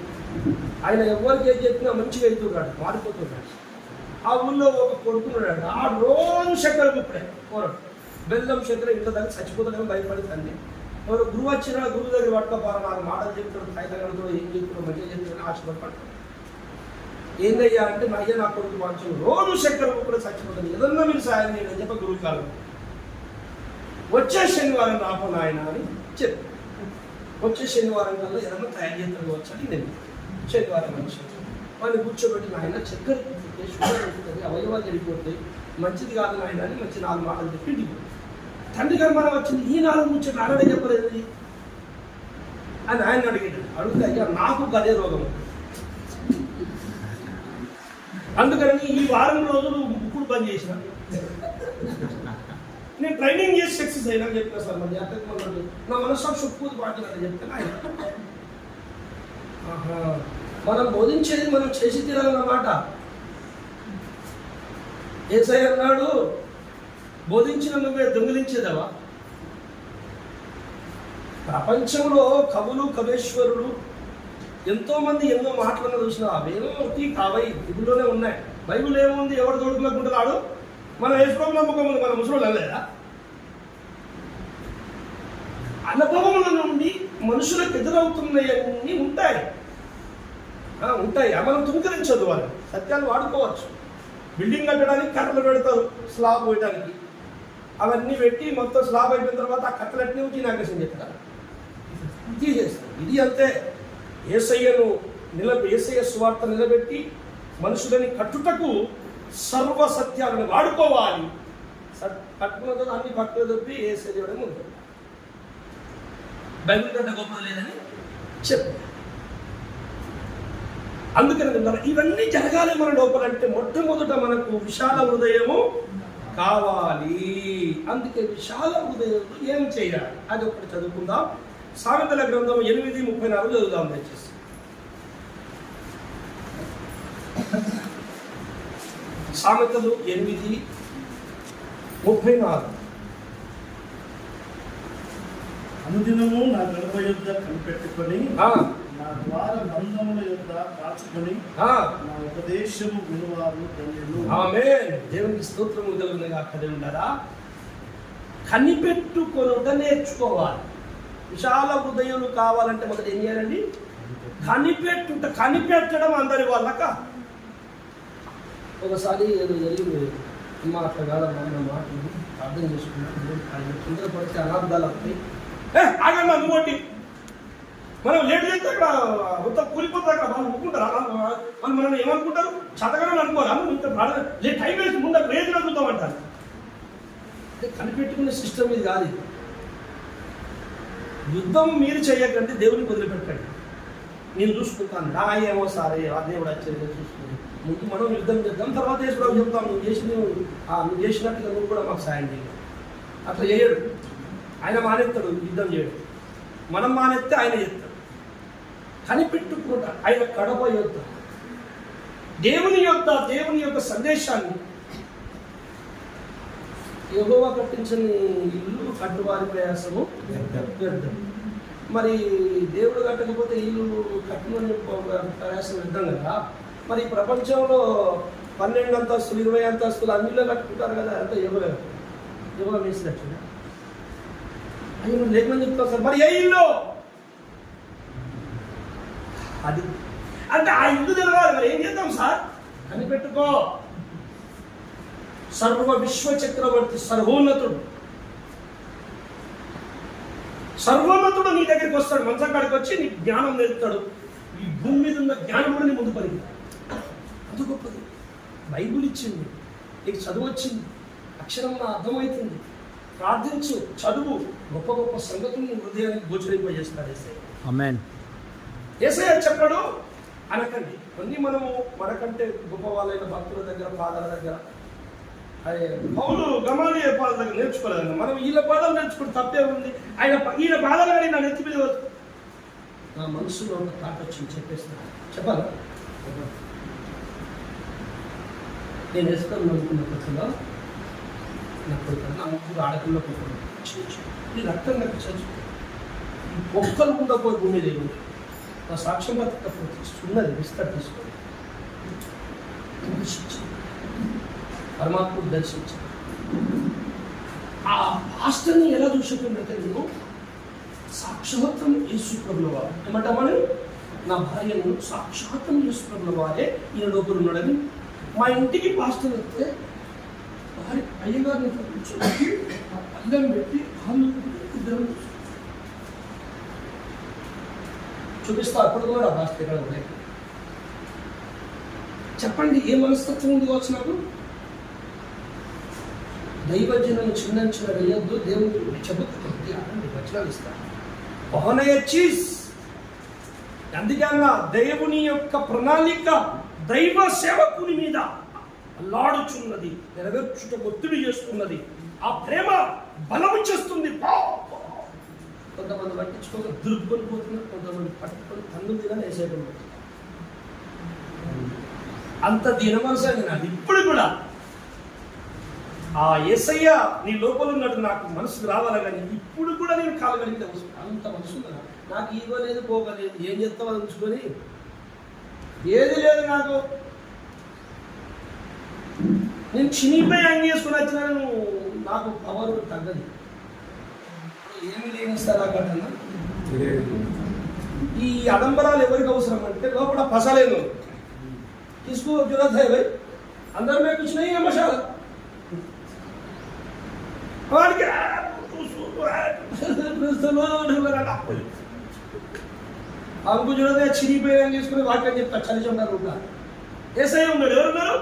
[SPEAKER 1] ఆయన ఎవరికి ఏం చెప్పినా మంచిగా అవుతున్నాడు, మారిపోతున్నాడు. ఆ ఊళ్ళో ఒక కొడుకున్నాడు, ఆ రోజు చక్కెర ఇప్పుడే కోరడు, బెల్లం చక్కెర ఇంట్లో దగ్గర చచ్చిపోతాడని భయపడుతుంది. ఎవరు గురువు వచ్చినా గురువు దగ్గర పట్టుకోపారు, నాకు మాటలు చెప్తాడు, కాగితాలతో ఏం చెప్తాడు, మంచిగా చెప్తాడు, ఆశపడతాడు. ఏందయ్యా అంటే, నా అయ్యా నా కొడుకు మార్చు, రోజు చక్కెర కూడా చచ్చిపోతాడు, ఏదన్నా మీరు సాయం చేయండి అని చెప్పి గురువు కాలం. వచ్చే శనివారం రాపను ఆయన అని చెప్పి, వచ్చే శనివారం కల్లా ఏదన్నా తయారు చేస్తాడు వచ్చాడు. నేను శనివారం వచ్చాను, వాళ్ళని కూర్చోబెట్టిన ఆయన చక్కెర షుగర్ ఉంటుంది, అవయవాలు జరిగిపోతాయి, మంచిది కాదు ఆయన అని మంచి 4 మాటలు చెప్పి ఇంటికి. తండ్రి గారు మనం వచ్చింది, ఈ 4 ముచ్చట్లు అన్నడే చెప్పలేదు అని ఆయన అడిగాడు. అడిగితే అయ్యా నాకు గదే రోగం, అందుకని ఈ వారం రోజులు ముక్కుడు బంద్ చేసిన, నేను ట్రైనింగ్ చేసి సక్సెస్ అయినా చెప్పిన సార్ మరి జాగ్రత్త నా మనస్సాక్షి ఒప్పుకోదు పాటినని చెప్తాను ఆయన. మనం బోధించేది మనం చేసి తీరాలన్నమాట. యేసయ్య అన్నాడు, బోధించిన నువ్వే దొంగిలించేదవా? ప్రపంచంలో కవులు కవేశ్వరులు ఎంతోమంది ఎన్నో మాటలను చూసినా అవేమో కావై బైబిల్లోనే ఉన్నాయి. బైబిల్ ఏముంది? ఎవడు తోడుకులేకుంటున్నాడు? మనం యేసుప్రభువు నమ్మకం మన ముసలోళ్ళు అనలేదా? అనుభవముల నుండి మనుషులకు ఎదురవుతున్నాయన్నీ ఉంటాయి. మనం తుంకరించదు. వాళ్ళు సత్యాలు వాడుకోవచ్చు. బిల్డింగ్ కట్టడానికి కట్టలు పెడతారు, స్లాబ్ వేయడానికి. అవన్నీ పెట్టి మొత్తం స్లాబ్ అయిపోయిన తర్వాత ఆ కట్టలన్నీ వచ్చి నాకేసం చెప్తారు, తీసేస్తారు. ఇది అంతే. యేసయ్య సువార్త నిలబెట్టి మనుషులని కట్టుటకు సర్వ సత్యాలను వాడుకోవాలి. కట్టుకున్న తర్వాత అన్ని పట్టుకు తప్పి యేసయ్య ఉంటుంది. బైబిల్ కంటే గొప్పది లేదని చెప్పు. అందుకని ఇవన్నీ జరగాలి మన లోపలంటే మొట్టమొదట మనకు విశాల హృదయము కావాలి. అందుకే విశాల హృదయంలో ఏం చేయాలి అది ఒకటి చదువుకుందాం. సామెతల గ్రంథం 8:34 చదువుదాం దయచేసి. సామెతలు 8:34.
[SPEAKER 4] అనుదినము నా గడప యుద్ధ కనిపెట్టుకొని నా ద్వార బంధముల యుద్ధ కాచుకొని నా ఉపదేశము వినువారు ధన్యులు.
[SPEAKER 1] ఆమేన్. దేవునికి స్తోత్రము కలుగునగా. అక్కడే ఉన్నారా? కనిపెట్టుకొనుట నేర్చుకోవాలి. విశాల హృదయాలు కావాలంటే మొదట ఏం చేయాలండి? కనిపెట్టడం అందరి వాళ్ళక. ఒకసారి ఏదో జరిగింది, అమ్మ అట్లా కాదమ్మా, నా మాటలు అర్థం చేసుకున్నాను. ఆయన తొందరపడితే అనార్థాలు అవుతాయి. ఆగమ్మా నువ్వుటి మనం లేట్ చేస్తే అక్కడ మొత్తం కూలిపోతుంది. అక్కడ వాళ్ళు ఒప్పుకుంటారు. వాళ్ళు మనం ఏమనుకుంటారు? చదవగలని అనుకోరు. లేదు టైం వేసి ముందు అక్కడ ఏది అడుగుతామంటారు. కనిపెట్టుకునే సిస్టమ్ ఇది కాదు. యుద్ధం మీరు చేయకండి, దేవుని వదిలిపెట్టండి. నేను చూసుకుంటాను. ఏమో సారే ఆ దేవుడు వచ్చేది చూసుకుని ముందు మనం యుద్ధం చేద్దాం, తర్వాత వేసుకోవడం చెప్తాం. నువ్వు చేసినట్టుగా నువ్వు కూడా మాకు సాయం చేయాలి. అట్లా చేయడు. ఆయన మానేస్తాడు యుద్ధం చేయడు. మనం మానేస్తే ఆయన చేస్తాడు. కనిపెట్టుకుంటా ఆయన కడప యుద్ధ దేవుని యొక్క సందేశాన్ని. యెహోవా కట్టించని ఇల్లు కట్టువారి ప్రయాసము వ్యర్థం. మరి దేవుడు కట్టకపోతే ఇల్లు కట్టుకుని ప్రయాసం వ్యర్థం కదా. మరి ప్రపంచంలో 12 అంతస్తులు 20 అంతస్తులు అన్నిలో కట్టుకుంటారు కదా. అంతా యెహోవా వేసినట్టు అయ్యి లేకుండా చెప్తారు సార్. మరి ఏ ఇల్లు అది అంటే ఆ ఇల్లు తెలవాలి. మరి ఏం చేద్దాం సార్? కనిపెట్టుకో. సర్వ విశ్వ చక్రవర్తి సర్వోన్నతుడు నీ దగ్గరికి వస్తాడు. మంచం కాడికి వచ్చి నీ జ్ఞానం నేర్పుతాడు. ఈ భూమి మీద ఉన్న జ్ఞానం కూడా నీ ముందు పరిగి అంత గొప్పది. బైబుల్ ఇచ్చింది, నీకు చదువు వచ్చింది, అక్షరం అర్థమవుతుంది. ప్రార్థించు, చదువు, గొప్ప గొప్ప సంగతులు నీ హృదయానికి గోచరింపజేస్తాడు యేసయ్య.
[SPEAKER 3] ఆమేన్.
[SPEAKER 1] యేసయ్య చెప్పడు అనకండి. కొన్ని మనము మనకంటే గొప్ప వాళ్ళైన భక్తుల దగ్గర, పాదాల దగ్గర, అదే పౌలు గమాలియల్ పాదాల దగ్గర నేర్చుకోలేదండి. మనం వీళ్ళ పాదాలు నేర్చుకుంటే తప్పే ఉంది. ఈయన పాదాలు కానీ నా నెత్తి మీద నా మనసులో ఉన్న తాట వచ్చింది చెప్పేస్తున్నా. చెప్పాలా? నేను వేసుకొని అనుకున్న కొత్తలో నా కొడుకు నా ముగ్గురు ఆడకుండా కొడుకున్నాను. ఈ రక్తం నాకు చదువు ఈ పొక్కలు కూడా పోయి భూమి లేదు. నా సాక్ష్యం ఉన్నది విస్తర్ తీసుకోండి. పరమాత్ముడు దర్శించాడు. ఆ పాస్టర్ని ఎలా చూసుకుంటే నేను సాక్షాత్తం యేసు ప్రభుల వారు ఏమంటామని నా భార్యను సాక్షాత్తం యేసు ప్రభుల వారే ఈయన లోపల ఉన్నాడని. మా ఇంటికి పాస్టర్ వస్తే భార్య అయ్యగారిని కూర్చోబెట్టి ఆ పల్లెం పెట్టి ఇద్దరు చూపిస్తా. అప్పుడు కూడా ఆ పాస్టర్ ఎక్కడ ఉన్నాయి. చెప్పండి ఏ మనస్తత్వం ఉంది కావచ్చు నాకు? దైవజనులను చిన్న వేయద్దు. దేవుడు చెబుతుంది అలాంటి వచనాలు ఇస్తాను. అందుకన్నా దేవుని యొక్క ప్రణాళిక దైవ సేవకుని మీద అల్లాడుచున్నది, నెరవేర్చుటకు ఒత్తిడి చేస్తున్నది. ఆ ప్రేమ బలము చేస్తుంది. కొంతమంది పట్టించుకోక దుర్కొని పోతున్నారు, కొంతమంది పట్టుకొని తన్ను దిన వేసేయడం. అంత దీనమనసాగి నాది ఇప్పుడు కూడా. ఆ యేసయ్య నీ లోపల ఉన్నట్టు నాకు మనసుకు రావాలి, కానీ ఇప్పుడు కూడా నేను కాలగలిగితే అంత మనసు ఉందా? నాకు ఈగో లేదు, పోగలేదు, ఏం చేస్తావో ఉంచుకొని ఏది లేదు నాకు. నేను చినిపోయి అంగేసుకుని వచ్చినా నాకు పవర్ తగ్గదు. ఏమి లేని ఇస్తారా కన్నా ఈ అడంబరాలు ఎవరికి అవసరం అంటే లోపల పసలేదు. किसको जरूरत है भाई? अंदर में कुछ नहीं है मसाला और क्या हमको जरूरत है छिरी पे इसको वाक्य చెప్తా చలి చెండారు ఉంటా. ఏసై ఉన్నాడు, ఎవరున్నారు?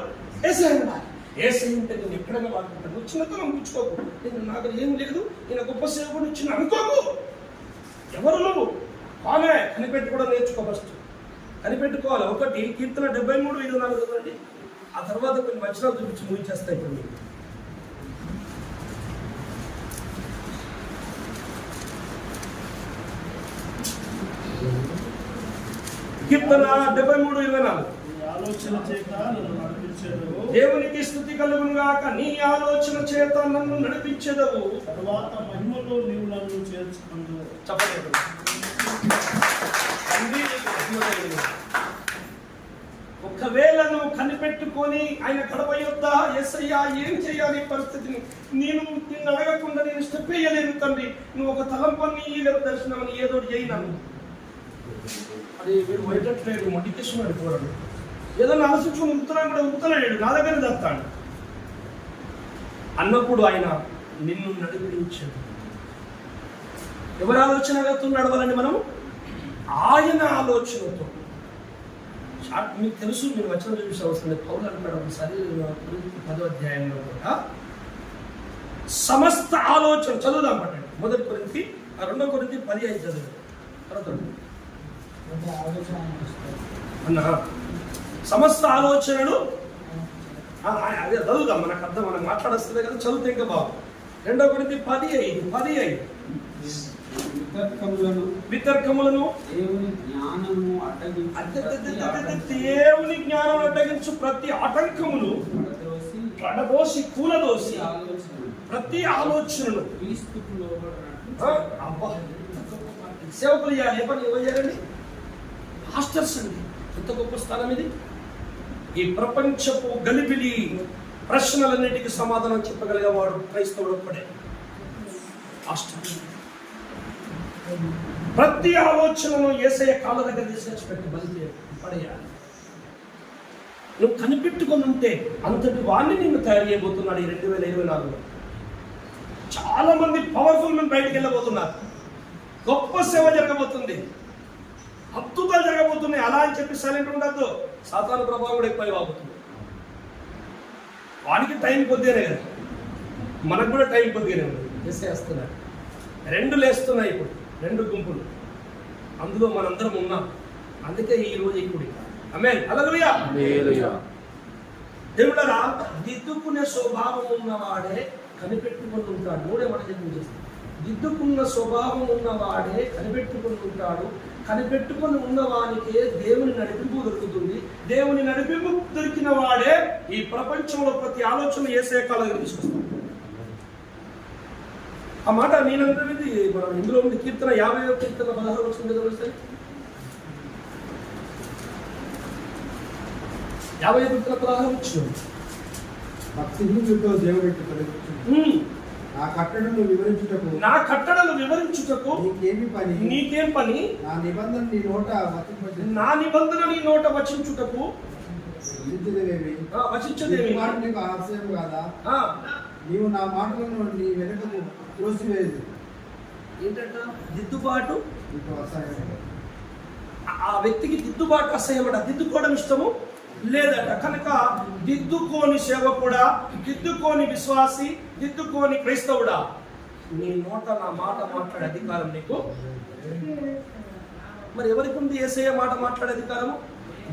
[SPEAKER 1] ఏసై ఉన్నాడు. ఏసై ఉంటే నేను ఎక్కడైనా వాడుకుంటాను. వచ్చినంత మనం పుచ్చుకోకు. నేను నాకు ఏం లేదు, నేను గొప్ప సేవకుడు ఇచ్చిన అనుకోకు. ఎవరు నువ్వు? ఆమె కనిపెట్టుకోవడం నేర్చుకో. ఫస్ట్ కనిపెట్టుకోవాలి. ఒకటి కీర్తన 73:5-4 చదవండి. ఆ తర్వాత కొన్ని వచనాలు చూపించి ముగించేస్తాయి. ఇప్పుడు మీకు కీర్తన 73:24.
[SPEAKER 4] ఆలోచన చేత నన్ను నడిపించేదవు.
[SPEAKER 1] దేవునికి స్తుతి కలుగును గాక. నీ ఆలోచన చేత నన్ను నడిపించేదవు.
[SPEAKER 4] తరువాత మహిమలో నీవు నన్ను చేర్చుకుందు.
[SPEAKER 1] చెప్పలేదు. ఒకవేళ నువ్వు కనిపెట్టుకొని ఆయన గడప యొద్ద యేసయ్యా ఏం చేయాలి పరిస్థితిని నిన్ను అడగకుండా నేను స్టెప్ వేయలేదు తండ్రి, నువ్వు ఒక తలంపని దర్శనం అని ఏదో చేయను. అది వీడు బయటట్లేడు, మొటికేస్తున్నాడు కూరడు. ఏదన్నా ఆలోచించుకుని ఉత్తరాన్ని కూడా ఉత్తలేడు, నా దగ్గర దత్తాడు అన్నప్పుడు ఆయన నిన్ను నడిపించాడు. ఎవరి ఆలోచనతో నడవాలండి మనం? ఆయన ఆలోచనతో. మీకు తెలుసు, మీరు వచ్చిన చూసే అవసరం లేదు. పౌలు అంటాడు ఒకసారి 10వ అధ్యాయంలో కూడా సమస్త ఆలోచన చదువుదాం పట్టండి. 1 కొరింథీ 2 కొరింథీ 10:5 చదువు అన్నా. సమస్త ఆలోచనలు అదే చదువుదాం, మనకు అర్థం, మనకు మాట్లాడొస్తుంది కదా, చదివితే ఇంకా బాగు. 2 కొరింథీ 10:5 వితర్కములను దేవుని జ్ఞానం అడ్డగించు ప్రతి ఆటంకమును పడదోసి కూలదోసి ప్రతి ఆలోచనను సేవకులు చేయాలి. ఏ పని ఎవరు చేయాలండి? మాస్టర్స్ అండి. ఎంత గొప్ప స్థానం ఇది! ఈ ప్రపంచపు గలిబిలి ప్రశ్నలన్నిటికీ సమాధానం చెప్పగలిగేవాడు క్రైస్తవుడు ఒక్కడే. మాస్టర్ ప్రతి ఆలోచనను యేసయ్య కాళ్ళ దగ్గర తీసుకొచ్చి పెట్టి బలి పడేయాలి. నువ్వు కనిపెట్టుకొని ఉంటే అంతటి వాడిని నిన్ను తయారు చేయబోతున్నాడు. ఈ 2024లో చాలా మంది పవర్ఫుల్ men బయటికి వెళ్ళబోతున్నారు. గొప్ప సేవ జరగబోతుంది, అద్భుతాలు జరగబోతున్నాయి. అలా అని చెప్పి సైలెంట్ ఉండద్దు. సాతాను ప్రభావం కూడా ఎక్కువ కాబోతుంది. వాడికి టైం కొద్దిగానే కదా, మనకు కూడా టైం కొద్దిగానే ఉంది. వేసేస్తున్నాడు. 2 లేస్తున్నాయి ఇప్పుడు, 2 గుంపులు. అందులో మనందరం ఉన్నాం. అందుకే ఈ రోజు ఇప్పుడు ఆమేన్, హల్లెలూయా. దేవుడరా, దిద్దుకునే స్వభావం ఉన్నవాడే కనిపెట్టుకుని ఉంటాడు. మూడేమాట చేస్తాడు. దిద్దుకున్న స్వభావం ఉన్నవాడే కనిపెట్టుకుని ఉంటాడు. కనిపెట్టుకుని ఉన్నవానికే దేవుని నడిపింపు దొరుకుతుంది. దేవుని నడిపింపు దొరికిన వాడే ఈ ప్రపంచంలో ప్రతి ఆలోచన యేసయ్య కాళ్ళ దగ్గర తీసుకొస్తాడు. ఆ మాట నేనంటే మనం ఇందులో ఉంది. కీర్తన 50వ కీర్తన 16వ వచనం చదివిస్తే 50వ కీర్తన 16వ వచనం.
[SPEAKER 2] భక్తిహీనులతో దేవుడు నా కట్టడను వివరించుటకు నీకేం పని? నా నిబంధన నీ నోట వచించుటకు వచించదేవి. నీవు నా మాటలను నీ వెనుకకు త్రోసివేయదు.
[SPEAKER 1] ఏంటంట? దిద్దుబాటు. ఆ వ్యక్తికి దిద్దుబాటు అసహ్యమట. దిద్దుకోవడం ఇష్టము లేదట. కనుక దిద్దుకోని సేవకుడా, దిద్దుకోని విశ్వాసి, దిద్దుకోని క్రైస్తవుడా, నీ నోట నా మాట మాట్లాడే అధికారం నీకు మరి ఎవరికి ఉంది? యేసయ్య మాట మాట్లాడే అధికారము.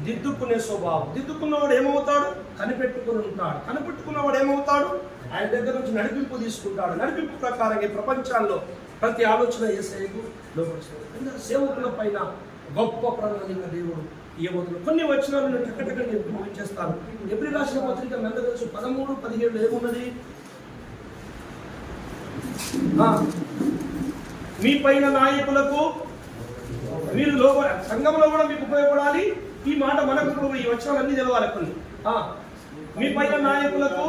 [SPEAKER 1] దిద్దుకునే స్వభావం. దిద్దుకున్నవాడు ఏమవుతాడు? కనిపెట్టుకుని ఉంటాడు. కనిపెట్టుకున్నవాడు ఏమవుతాడు? ఆయన దగ్గర నుంచి నడిపింపు తీసుకుంటాడు. నడిపింపు ప్రకారంగా ప్రపంచాల్లో ప్రతి ఆలోచన యేసయ్యకు లోపడుతుంది. సేవకుల పైన గొప్ప ప్రణాళిక దేవుడు ఇవ్వబోతున్నాడు. కొన్ని వచనాలు నేను టక్కటక్క నేను చూపించేస్తాను. ఎబ్రీ రాసిన పత్రిక ఎంత తెలుసు? 13-17 ఏమున్నది? మీ పైన నాయకులకు మీరు లోపల సంఘంలో కూడా మీకు ఉపయోగపడాలి. ఈ మాట మనకు ఇప్పుడు ఈ వచనాలన్నీ తెలవాలి. కొన్ని మీ పైన నాయకులకు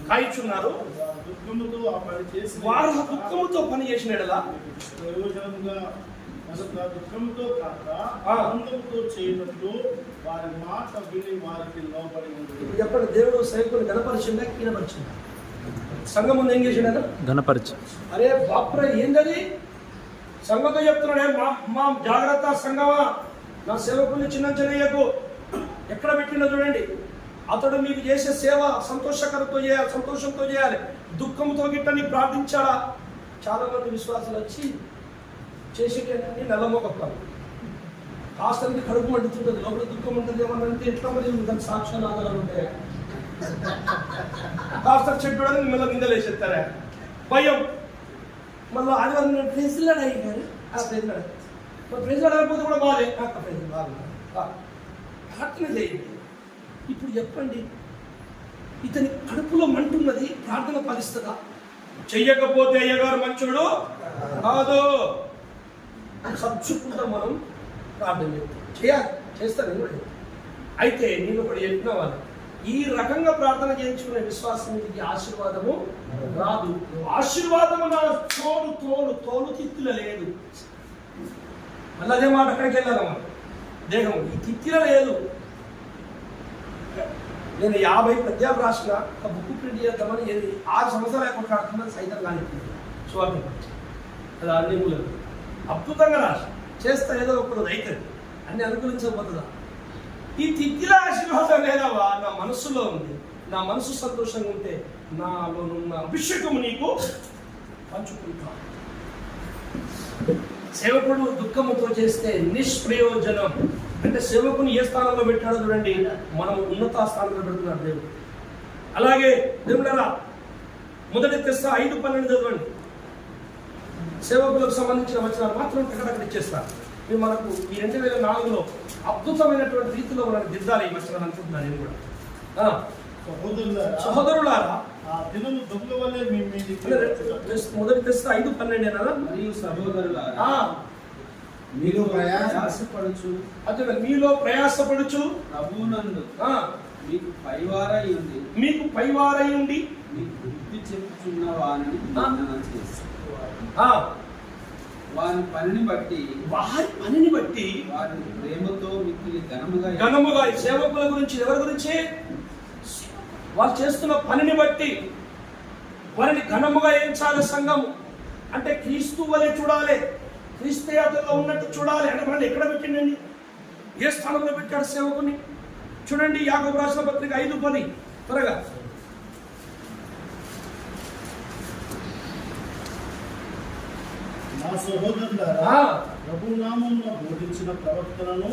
[SPEAKER 1] కాయిచున్నారు. వారు దుఃఖముతో పని చేసిన ఎడలా
[SPEAKER 4] ప్రయోజనంగా దుఃఖంతో కాక ఆనందంతో చేయనట్లు వారి మాట విని వారికి లోబడి ఉంటుంది.
[SPEAKER 1] చెప్పండి, దేవుడు సేవకుని గణపరిచిందా కీనపరిచిందా? సంఘం ముందు ఏం చేసిండ?
[SPEAKER 3] గణపరిచి.
[SPEAKER 1] అరే బాప్రే, ఏంటది? సంఘంతో చెప్తున్నాడే, మా జాగ్రత్త సంఘమా, నా సేవకుని చిన్న చెయ్యకు. ఎక్కడ పెట్టిండో చూడండి. అతడు మీకు చేసే సేవ సంతోషకరంతో చేయాలి, సంతోషంతో చేయాలి. దుఃఖంతో గిట్టని ప్రార్థించాడా? చాలా మంది విశ్వాసాలు వచ్చి చేసేటన్నీ నల్లమొకప్పాలి. కాస్తంది కడుపు మండుతుంటుంది, లోపల దుఃఖం ఉంటుంది. ఏమన్నంటే ఎట్లా మరి దానికి సాక్ష్యాలు ఆధారాలు ఉంటాయి. కాస్త చెట్టుడని మిమ్మల్ని నిందలేసేస్తారా? భయం. మళ్ళీ ఆదివారం ప్రెసిడెంట్ అయ్యారు. ప్రెసిడెంట్ ప్రెసిడెంట్ అయిపోతే కూడా బాగాలే. ప్రెసిడెంట్ బాగా ప్రార్థన చేయండి. ఇప్పుడు చెప్పండి, ఇతని కడుపులో మంటున్నది, ప్రార్థన ఫలిస్తుందా? చెయ్యకపోతే అయ్యగారు మంచోడు కాదు. సచ్చుకుంటాం మనం. ప్రార్థన చేయాలి, చేస్తాను నేను కూడా. అయితే నేను ఒకటి చెప్పిన వాళ్ళు, ఈ రకంగా ప్రార్థన చేయించుకునే విశ్వాసానికి ఆశీర్వాదము రాదు. ఆశీర్వాదము నా తోలు తోలు తోలు తిత్తుల లేదు. మళ్ళీ అదే మాట అక్కడికి వెళ్ళాలమ్మా. దేహం ఈ తిత్తిల లేదు. నేను 50 పద్యాలు రాసిన ఒక బుక్ ప్రింట్ చేద్దామని 6 సంవత్సరాలు కొట్లాడుతున్నా సైతం కానీ స్వార్థం అది అన్ని మూలలు అద్భుతంగా రాసి చేస్తా, ఏదో ఒకరోజు అవుతుంది. అన్ని అనుకూలించకపోతుందా? ఈ తిత్తిల ఆశీర్వాదం లేదవా? నా మనస్సులో ఉంది. నా మనసు సంతోషంగా ఉంటే నాలోనున్న అభిషేకము నీకు పంచుకుంటా. సేవకుడు దుఃఖముతో చేస్తే నిష్ప్రయోజనం. అంటే సేవకుని ఏ స్థానంలో పెట్టాడో చూడండి, మనం ఉన్నత స్థానంలో పెడుతున్నాడు దేవుడు. అలాగే దేవుడారా, 1 తెస్స 5:12 చదవండి. సేవకులకు సంబంధించిన వచనాలు మాత్రం అక్కడక్కడ ఇచ్చేస్తారు. మేము మనకు ఈ 2004లో అద్భుతమైనటువంటి రీతిలో మనకు దిద్దాలి ఈ వచనాలు అనుకుంటున్నాను నేను కూడా. సహోదరులారా,
[SPEAKER 4] ఆ దినము దొంగ వలె మీ మీదికి
[SPEAKER 1] 1 తెస్స 5:12
[SPEAKER 2] మరియు సహోదరులారా, మీలో ప్రయాసపడుచు
[SPEAKER 1] మీలో ప్రయాసపడుచు
[SPEAKER 2] ప్రభువునందు మీకు పైవారై ఉండి
[SPEAKER 1] మీకు
[SPEAKER 2] బుద్ధి చెప్పుచున్న వారిని వారి పనిని బట్టి వారిని ప్రేమతో మిక్కిలి ఘనముగా
[SPEAKER 1] సేవకుల గురించి, ఎవరి గురించి? వాళ్ళు చేస్తున్న పనిని బట్టి వారిని ఘనముగా ఎంచాలి. సంఘము అంటే క్రీస్తు వలె చూడాలి, క్రీస్తు యాత్రలో ఉన్నట్టు చూడాలి. అంటే మనం ఎక్కడ పెట్టిండండి? ఏ స్థానంలో పెట్టాడు సేవకుని? చూడండి, యాకోబు రాసిన పత్రిక 5:10 త్వరగా.
[SPEAKER 4] నా సహోదరులారా, ప్రభు నామమున బోధించిన ప్రవర్తనను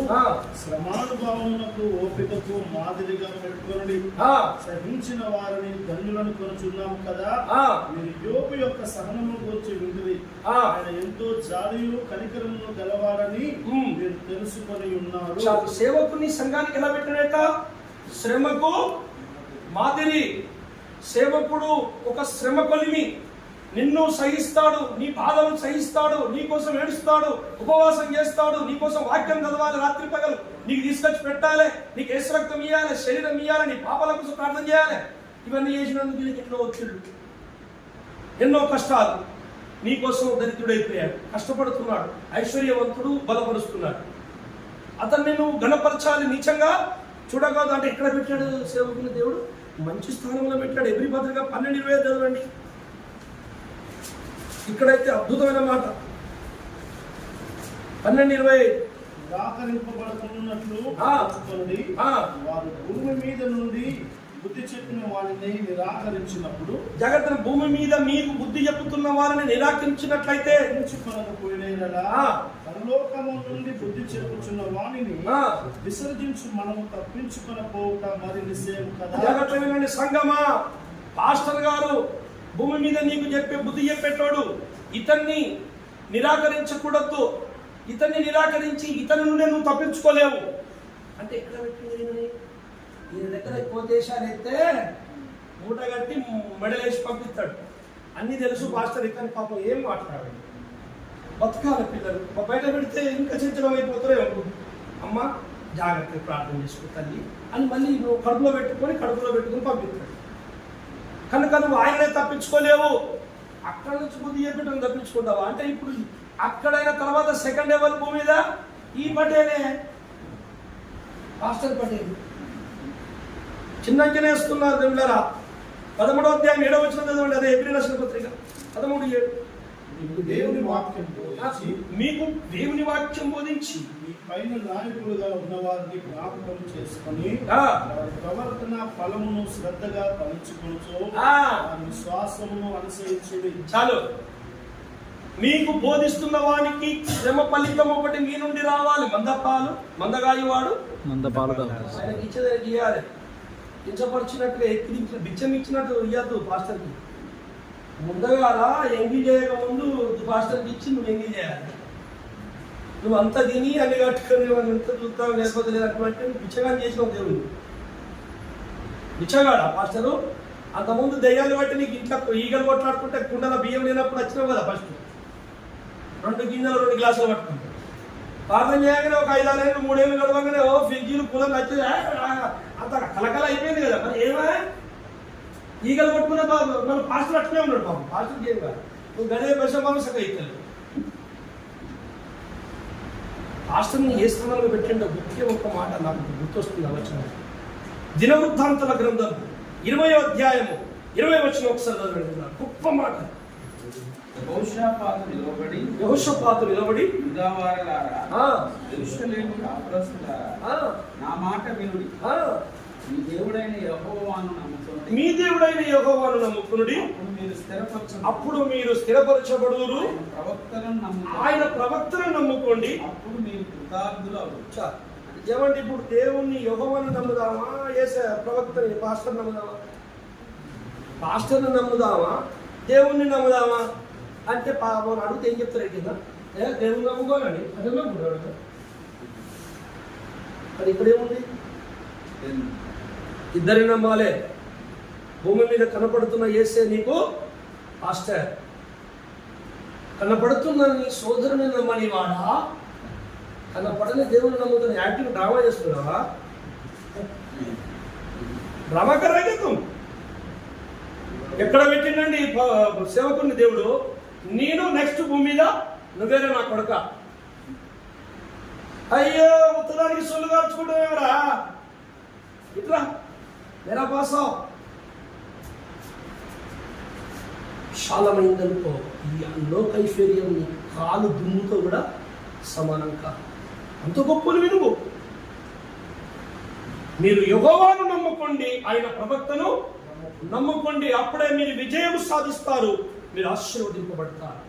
[SPEAKER 4] శ్రమానుభవమునకు ఓపికకు మాదిరిగా పెట్టుకొని సహించిన వారిని ధన్యులను కొనుచున్నాము కదా. మీరు యోబు యొక్క సహనము గురించి వింటిరి. ఆయన ఎంతో జాలియు కనికరమును గలవాడని మీరు తెలుసుకొని ఉన్నారు.
[SPEAKER 1] సేవకుని సంఘానికి ఎలా పెట్టినట్ట? శ్రమకు మాదిరి. సేవకుడు ఒక శ్రమ కొలిమి. నిన్ను సహిస్తాడు, నీ బాధలను సహిస్తాడు, నీ కోసం ఏడుస్తాడు, ఉపవాసం చేస్తాడు, నీ కోసం వాక్యం చదవాలి రాత్రి పగలు, నీకు తీసుకొచ్చి పెట్టాలి, నీకు యేసు రక్తం ఇవ్వాలి, శరీరం ఇవ్వాలి, నీ పాపాల కోసం ప్రార్థన చేయాలి. ఇవన్నీ చేసినందుకు నీకు ఎన్నో ఒత్తిళ్ళు, ఎన్నో కష్టాలు. నీ కోసం దరిద్రుడైపోయాడు, కష్టపడుతున్నాడు, ఐశ్వర్యవంతుడు, బలపరుస్తున్నాడు. అతన్ని నువ్వు ఘనపరచాలి, నీచంగా చూడకూడదు. అంటే ఎక్కడ పెట్టాడు సేవకుని దేవుడు? మంచి స్థానంలో పెట్టాడు. ఎబ్రీ పత్రిక 12:20 చదవండి. ఇక్కడైతే అద్భుతమైన మాట. 12:20
[SPEAKER 4] నిరాకరింపబడుతున్నట్లు వారు భూమి మీద నుండి బుద్ధి చెప్పిన వారిని నిరాకరించినప్పుడు
[SPEAKER 1] జాగ్రత్త, భూమి మీద మీకు బుద్ధి చెప్పుతున్న వారిని నిరాకరించినట్లయితే
[SPEAKER 4] పోయినలా పరలోకము నుండి బుద్ధి చెప్పుచున్న వాణిని విసర్జించు మనము తప్పించుకొని పోవుట మరి నిశ్చయం కదా.
[SPEAKER 1] జాగ్రత్త వినండి సంగమా, పాస్టర్ గారు భూమి మీద నీకు చెప్పే బుద్ధి చెప్పేటోడు, ఇతన్ని నిరాకరించకూడదు, ఇతన్ని నిరాకరించి ఇతని నుండి నువ్వు తప్పించుకోలేవు అంటే ఎక్కడ పెట్టింది? ఈయన దగ్గర ఎక్కువ దేశాలైతే మూట కట్టి మెడలేసి పంపిస్తాడు. అన్నీ తెలుసు పాస్టర్, ఇతని పాపం ఏం మాట్లాడాలి, బతకాలి పిల్లలు బయట పెడితే ఇంకా చించడం అయిపోతారే. అమ్మ జాగ్రత్తగా ప్రార్థన చేసుకో తల్లి అని మళ్ళీ నువ్వు కడుపులో పెట్టుకొని పంపిస్తాడు. కనుక నువ్వు ఆయనే తప్పించుకోలేవు. అక్కడ నుంచి బుద్ధి చెప్పడం తప్పించుకుంటావా అంటే ఇప్పుడు అక్కడైన తర్వాత సెకండ్ లెవెల్ భూమి మీద ఈ పటేలే పాస్టర్ పటేల్ చిన్నంచనే వేస్తున్నారు. దేవుళ్ళరా 13వ అధ్యాయం 7వ వచనం చదవండి. అదే ఎబ్రీ రాసిన పత్రిక 13:7. మీకు దేవుని వాక్యం బోధించి
[SPEAKER 4] మీ పైన నాయకులుగా ఉన్నవారిని జ్ఞాపకం చేసుకొని ప్రవర్తన ఫలమును శ్రద్ధగా పంచుకొనుచు విశ్వాసమును అనుసరించుడి.
[SPEAKER 1] చాలు, మీకు బోధిస్తున్న వానికి శ్రమ ఫలితం ఒకటి మీ నుండి రావాలి. మందగాయవాడు ఆయనకి ఇచ్చేదే గీయాలి. కించపరిచినట్టుగా ఎక్కించి బిచ్చం ఇచ్చినట్టు ఇయ్యద్దు పాస్టర్కి. ముందుగా ఎంగి చేయక ముందు పాస్టర్కి ఇచ్చి నువ్వు ఎంగి చేయాలి. నువ్వు అంతా తిని అన్ని కట్టుకొని ఎంత చూస్తావు లేకపోతే లేదటువంటి బిచ్చగాని చేసినావు. దేవుడు బిచ్చగాడా పాస్టరు? అంతకుముందు దయ్యాలు బట్టి నీకు ఇంట్లో ఈగలు కొట్లాడుకుంటే కుండల బియ్యం లేనప్పుడు వచ్చినావు కదా. ఫస్ట్ 2 గిన్నెలు 2 గ్లాసులు పట్టుకుంటావు. ప్రార్థన చేయగానే ఒక 5-6 ఏళ్ళు 3 ఏళ్ళు గడవగానే ఫ్రిడ్జీలు కులం నచ్చి అంత కలకల అయిపోయింది కదా. మరి ఏమా ఈగలు కొట్టుకునే బాబు మన పాస్టర్ అట్లనే ఉన్నాడు బాబు. పాస్టర్ ఏం కాదు, నువ్వు గడే బసమాంసగా అవుతాడు. పాస్టర్ని ఏ స్థానంలో పెట్టిండో ముఖ్యం ఒక మాట నాకు గుర్తొస్తుంది. ఆలోచన దినవృత్తాంతాల గ్రంథం 20వ అధ్యాయము 20వ వచనం ఒకసారి చదవండి. గొప్ప మాట.
[SPEAKER 2] యెహోషాపాతు నిలబడి యెరూషలేము కాపురస్తులారా, నా మాట వినుడి. మీ దేవుడైన యెహోవాను నమ్ముకొనుడి. అప్పుడు మీరు స్థిరపరచబడుదురు. ఆయన ప్రవక్తలను నమ్ముకోండి. అప్పుడు మీరు కృతార్థులు అవుతారు. ఏమంటే ఇప్పుడు దేవుణ్ణి యెహోవాను నమ్ముదామా, యేసే ప్రవక్తని పాస్టర్ నమ్ముదామా? పాస్టర్ని నమ్ముదామా, దేవుణ్ణి నమ్ముదామా అంటే పాపం అడిగితే ఏం చెప్తారు కింద? దేవుని నమ్ముకోవాలండి, అదే నమ్ముకోవాలి. మరి ఇక్కడేముంది? ఇద్దరిని నమ్మాలి. భూమి మీద కనపడుతున్న యేసే నీకు పాస్టర్, కనపడుతున్న నీ సోదరుని నమ్మని వాడా, కనపడని దేవుని నమ్ముతున్న యాక్టింగ్ డ్రామా చేస్తున్నావా? డ్రామా కర్రగతం ఎక్కడ పెట్టిండండి సేవకుని దేవుడు? నేను నెక్స్ట్ భూమి మీద నువ్వేరే నా కొడుక. అయ్యో ఉత్తరానికి సొల్లు కార్చుకుంటాం ఏమరా? ఇట్లా మేరా పాసా విశాలమైందనుకో, ఈ లోకైశ్వర్యం నీ కాలు దుమ్ముతో కూడా సమానం కాదు. అంత గొప్పలు వినువు. మీరు యెహోవాను నమ్ముకోండి, ఆయన ప్రవక్తను నమ్ముకోండి. అప్పుడే మీరు విజయం సాధిస్తారు, మీరు ఆశీర్వదింపబడతారు.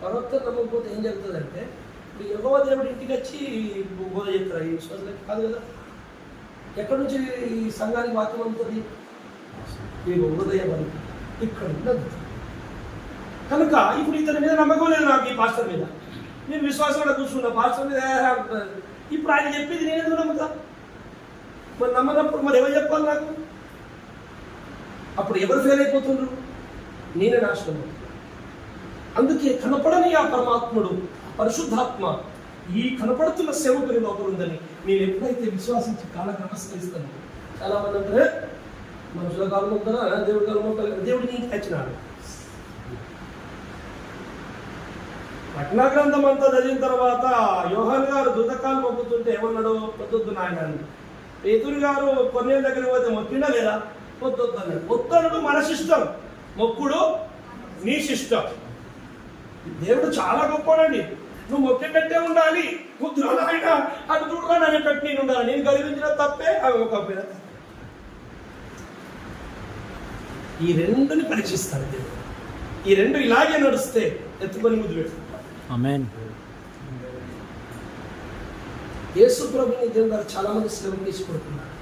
[SPEAKER 2] ప్రవక్త నమ్మకపోతే ఏం జరుగుతుందంటే, ఇప్పుడు యెహోవా దేవుడు ఇంటికి వచ్చి బోధ చెప్తారు. ఈ విశ్వాసాలకి కాదు కదా. ఎక్కడి నుంచి ఈ సంఘానికి వాక్యం అందుతుంది? ఈ హృదయం అని ఇక్కడ ఉండదు. కనుక ఇప్పుడు ఇతని మీద నమ్మకం లేదు నాకు, ఈ పాస్టర్ మీద. నేను విశ్వాసంలో కూర్చున్నా, పాస్టర్ మీద ఇప్పుడు ఆయన చెప్పేది నేను ఎందుకు నమ్ముతా? మరి నమ్మనప్పుడు మరి ఎవరు చెప్పాలి నాకు? అప్పుడు ఎవరు ఫెయిల్ అయిపోతుండ్రు? నేనే నాశనం. అందుకే కనపడని ఆ పరమాత్ముడు, పరిశుద్ధాత్మ ఈ కనపడుతున్న సేవకుని లోపల ఉందని నేను ఎప్పుడైతే విశ్వాసించి కాళ్ళకు నమస్కరిస్తాను. చాలా మంది అంటే మనుషుల కాలం మొక్కరా, దేవుడి కాలం మొక్కలు, దేవుడిని ఇంటికి వచ్చినాడు. పట్నా గ్రంథం అంతా చదివిన తర్వాత యోహాన్ గారు దూతకాలు మొక్కుతుంటే ఏమన్నాడు? పొద్దుద్దు నాయన. పేతురు గారు కొన్నేళ్ళ దగ్గర పోతే మొక్కిండా లేదా? పొద్దుద్దు అన్నాడు. మొక్కడు మన శిష్టం, మొక్కుడు నీ శిష్టం. దేవుడు చాలా గొప్పవాడండి. నువ్వు మొక్కి పెట్టే ఉండాలి. కుదురు నాయన అటు చూడరా నన్ను పెట్టి నేను ఉండాలి. నేను గర్వించిన తప్పే, అవి ఒక ఈ రెండుని పరీక్షిస్తాడు దేవుడు. ఈ రెండు ఇలాగే నడుస్తే ఎత్తుకొని ముద్దు పెట్టుకుంటాడు.
[SPEAKER 3] ఆమేన్.
[SPEAKER 2] యేసు ప్రభుని దేవుడు గారు చాలా మంది సేవలు చేసి కొడుతున్నారు,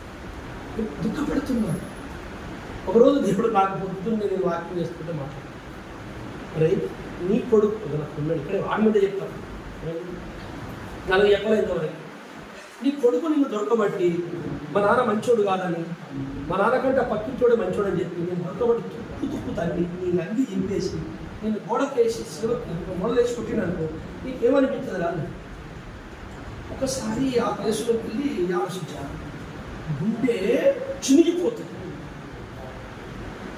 [SPEAKER 2] దుఃఖపెడుతున్నారు. ఒకరోజు దేవుడు నాకు పొద్దున్న నేను వాక్యం చేసుకుంటే మాట్లాడు, మరి నీ కొడుకు నాకు ఉన్నాడు ఇక్కడే వాడి మీద చెప్తాను, నాకు చెప్పలేదు వరకు నీ కొడుకు నిన్ను దొరకబట్టి మా నాన్న మంచోడు కాదని, మా నాన్నకంటే పక్కించోడే మంచోడు అని చెప్పి నేను దొరకబట్టి తుక్కు తన్ని నీ అంగి చింపేసి నేను గోడకేసి మొదలేసి కొట్టినాను, నీకేమనిపించదు రా? ఒకసారి ఆ ప్లేస్లోకి వెళ్ళి ఆలోచించాను, గుండె చినిగిపోతుంది.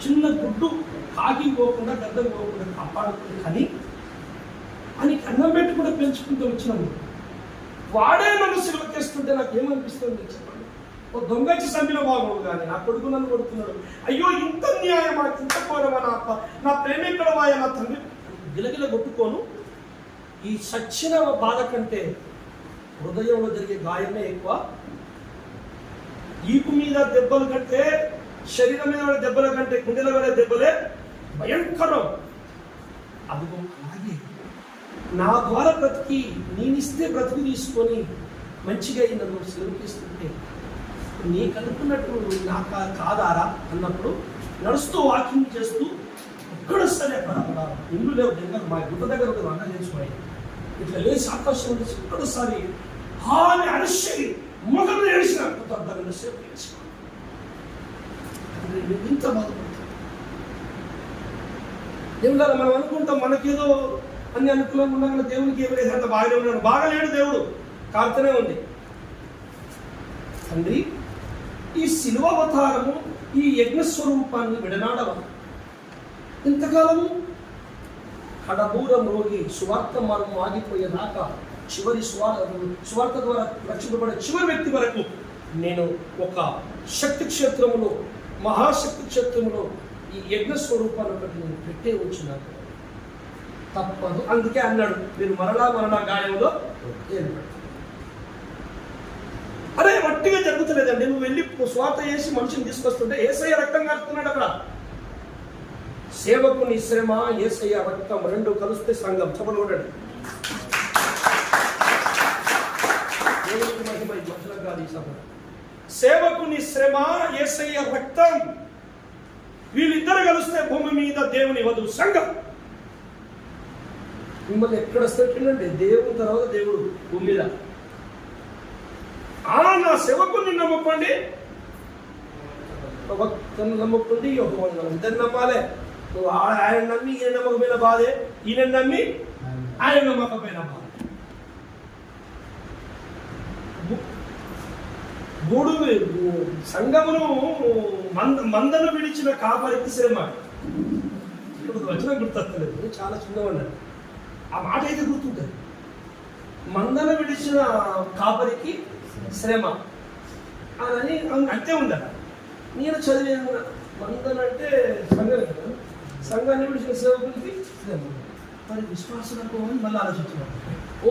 [SPEAKER 2] చిన్న గుడ్డు కాకి పోకుండా గద్దం పోకుండా కాపాడుతుంది కానీ అని అన్నం పెట్టి కూడా పెంచుకుంటూ వచ్చినాము. వాడే నన్ను సిలువకేస్తుంటే నాకు ఏమనిపిస్తుంది చెప్పండి? ఓ దొంగచి సంపిన బాగోడు కానీ నా కొడుకు నన్ను కొడుతున్నాడు, అయ్యో ఇంత న్యాయమా, ఇంత ఘోరమా, నా ప్రేమ ఎక్కడ వాయా, నా తండ్రి గిలగిల కొట్టుకోను. ఈ సచ్చిన బాధ కంటే హృదయంలో జరిగే గాయమే ఎక్కువ. ఈపు మీద దెబ్బల కంటే, శరీరం మీద పడే దెబ్బల కంటే గుండెల పడే దెబ్బలే భయంకరం. అదిగో అలాగే నా ద్వారా బ్రతికి నేనిస్తే బ్రతుకు తీసుకొని మంచిగా నన్ను సెలవుకిస్తుంటే నీకు అనుకున్నట్టు నాకు కాదారా అన్నప్పుడు నడుస్తూ వాకింగ్ చేస్తూ ఎక్కడొస్తానే అక్కడ ఇల్లు లేవు దగ్గర మా గుట్ట దగ్గర ఒక వంట చేసుకోవాలి, ఇట్లా లేచి ఆకాశం నుంచి ఒక్కడోసారి హాని అరిసి మొదలు ఏడిసిన అర్థం సేపు చేసుకోవాలి. ఇంత బాధపడుతుంది దేవుడు గారు. మనం అనుకుంటాం మనకేదో అన్ని అనుకూలంగా ఉన్నా కానీ దేవునికి ఏమైనా అంత బాగానే ఉన్నాడు. బాగాలేడు దేవుడు, కారుతూనే ఉంది. తండ్రి ఈ శిలువావతారము ఈ యజ్ఞస్వరూపాన్ని విడనాడవ ఇంతకాలము కడబూరం రోగి సువార్త మనం ఆగిపోయేదాకా చివరి సువార్త ద్వారా రక్షింపబడే చివరి వ్యక్తి వరకు నేను ఒక శక్తి క్షేత్రములో, మహాశక్తి క్షేత్రములో ఈ యజ్ఞ స్వరూపాన్ని ఒకటి నేను పెట్టే వచ్చినాను, తప్పదు. అందుకే అన్నాడు, మీరు మరలా గాయంలో ఏర్పడతారు. అరే వట్టిగా జరుగుతలేదండి, నువ్వు వెళ్ళి స్వార్థ చేసి మనిషిని తీసుకొస్తుంటే యేసయ్య రక్తం కారుతున్నాడు అక్కడ. సేవకుని శ్రమ, యేసయ్య రక్తం రెండు కలిస్తే సంఘం. చెప్పలు కొట్టండి. సేవకుని శ్రమ, యేసయ్య రక్తం, వీళ్ళిద్దరు కలిస్తే భూమి మీద దేవుని వధువు సంఘం. మిమ్మల్ని ఎక్కడ వస్తుందండి? దేవుని తర్వాత దేవుడు భూమి మీద. నా సేవకుని నమ్ముకోండి, భక్తుని నమ్ముకోండి, ఇద్దరు నమ్మాలే. నువ్వు ఆయన నమ్మి ఈయన నమ్మకమైన బాధే, ఈయన నమ్మి ఆయన నమ్మకమైన బాధ. మూడు సంఘమును మందను విడిచిన కాపరికి శ్రమ. ఇప్పుడు వచ్చిన గుర్తొస్తలేదు, చాలా చిన్నవాడు. ఆ మాట అయితే గుర్తుంటుంది. మందను విడిచిన కాపరికి శ్రమ అని అంతే ఉందట. నేను చదివాను, మందన అంటే సంఘం కదా, సంఘాన్ని విడిచిన సేవకునికి శ్రమ. మరి విశ్వాసులకు మళ్ళీ ఆలోచించాను,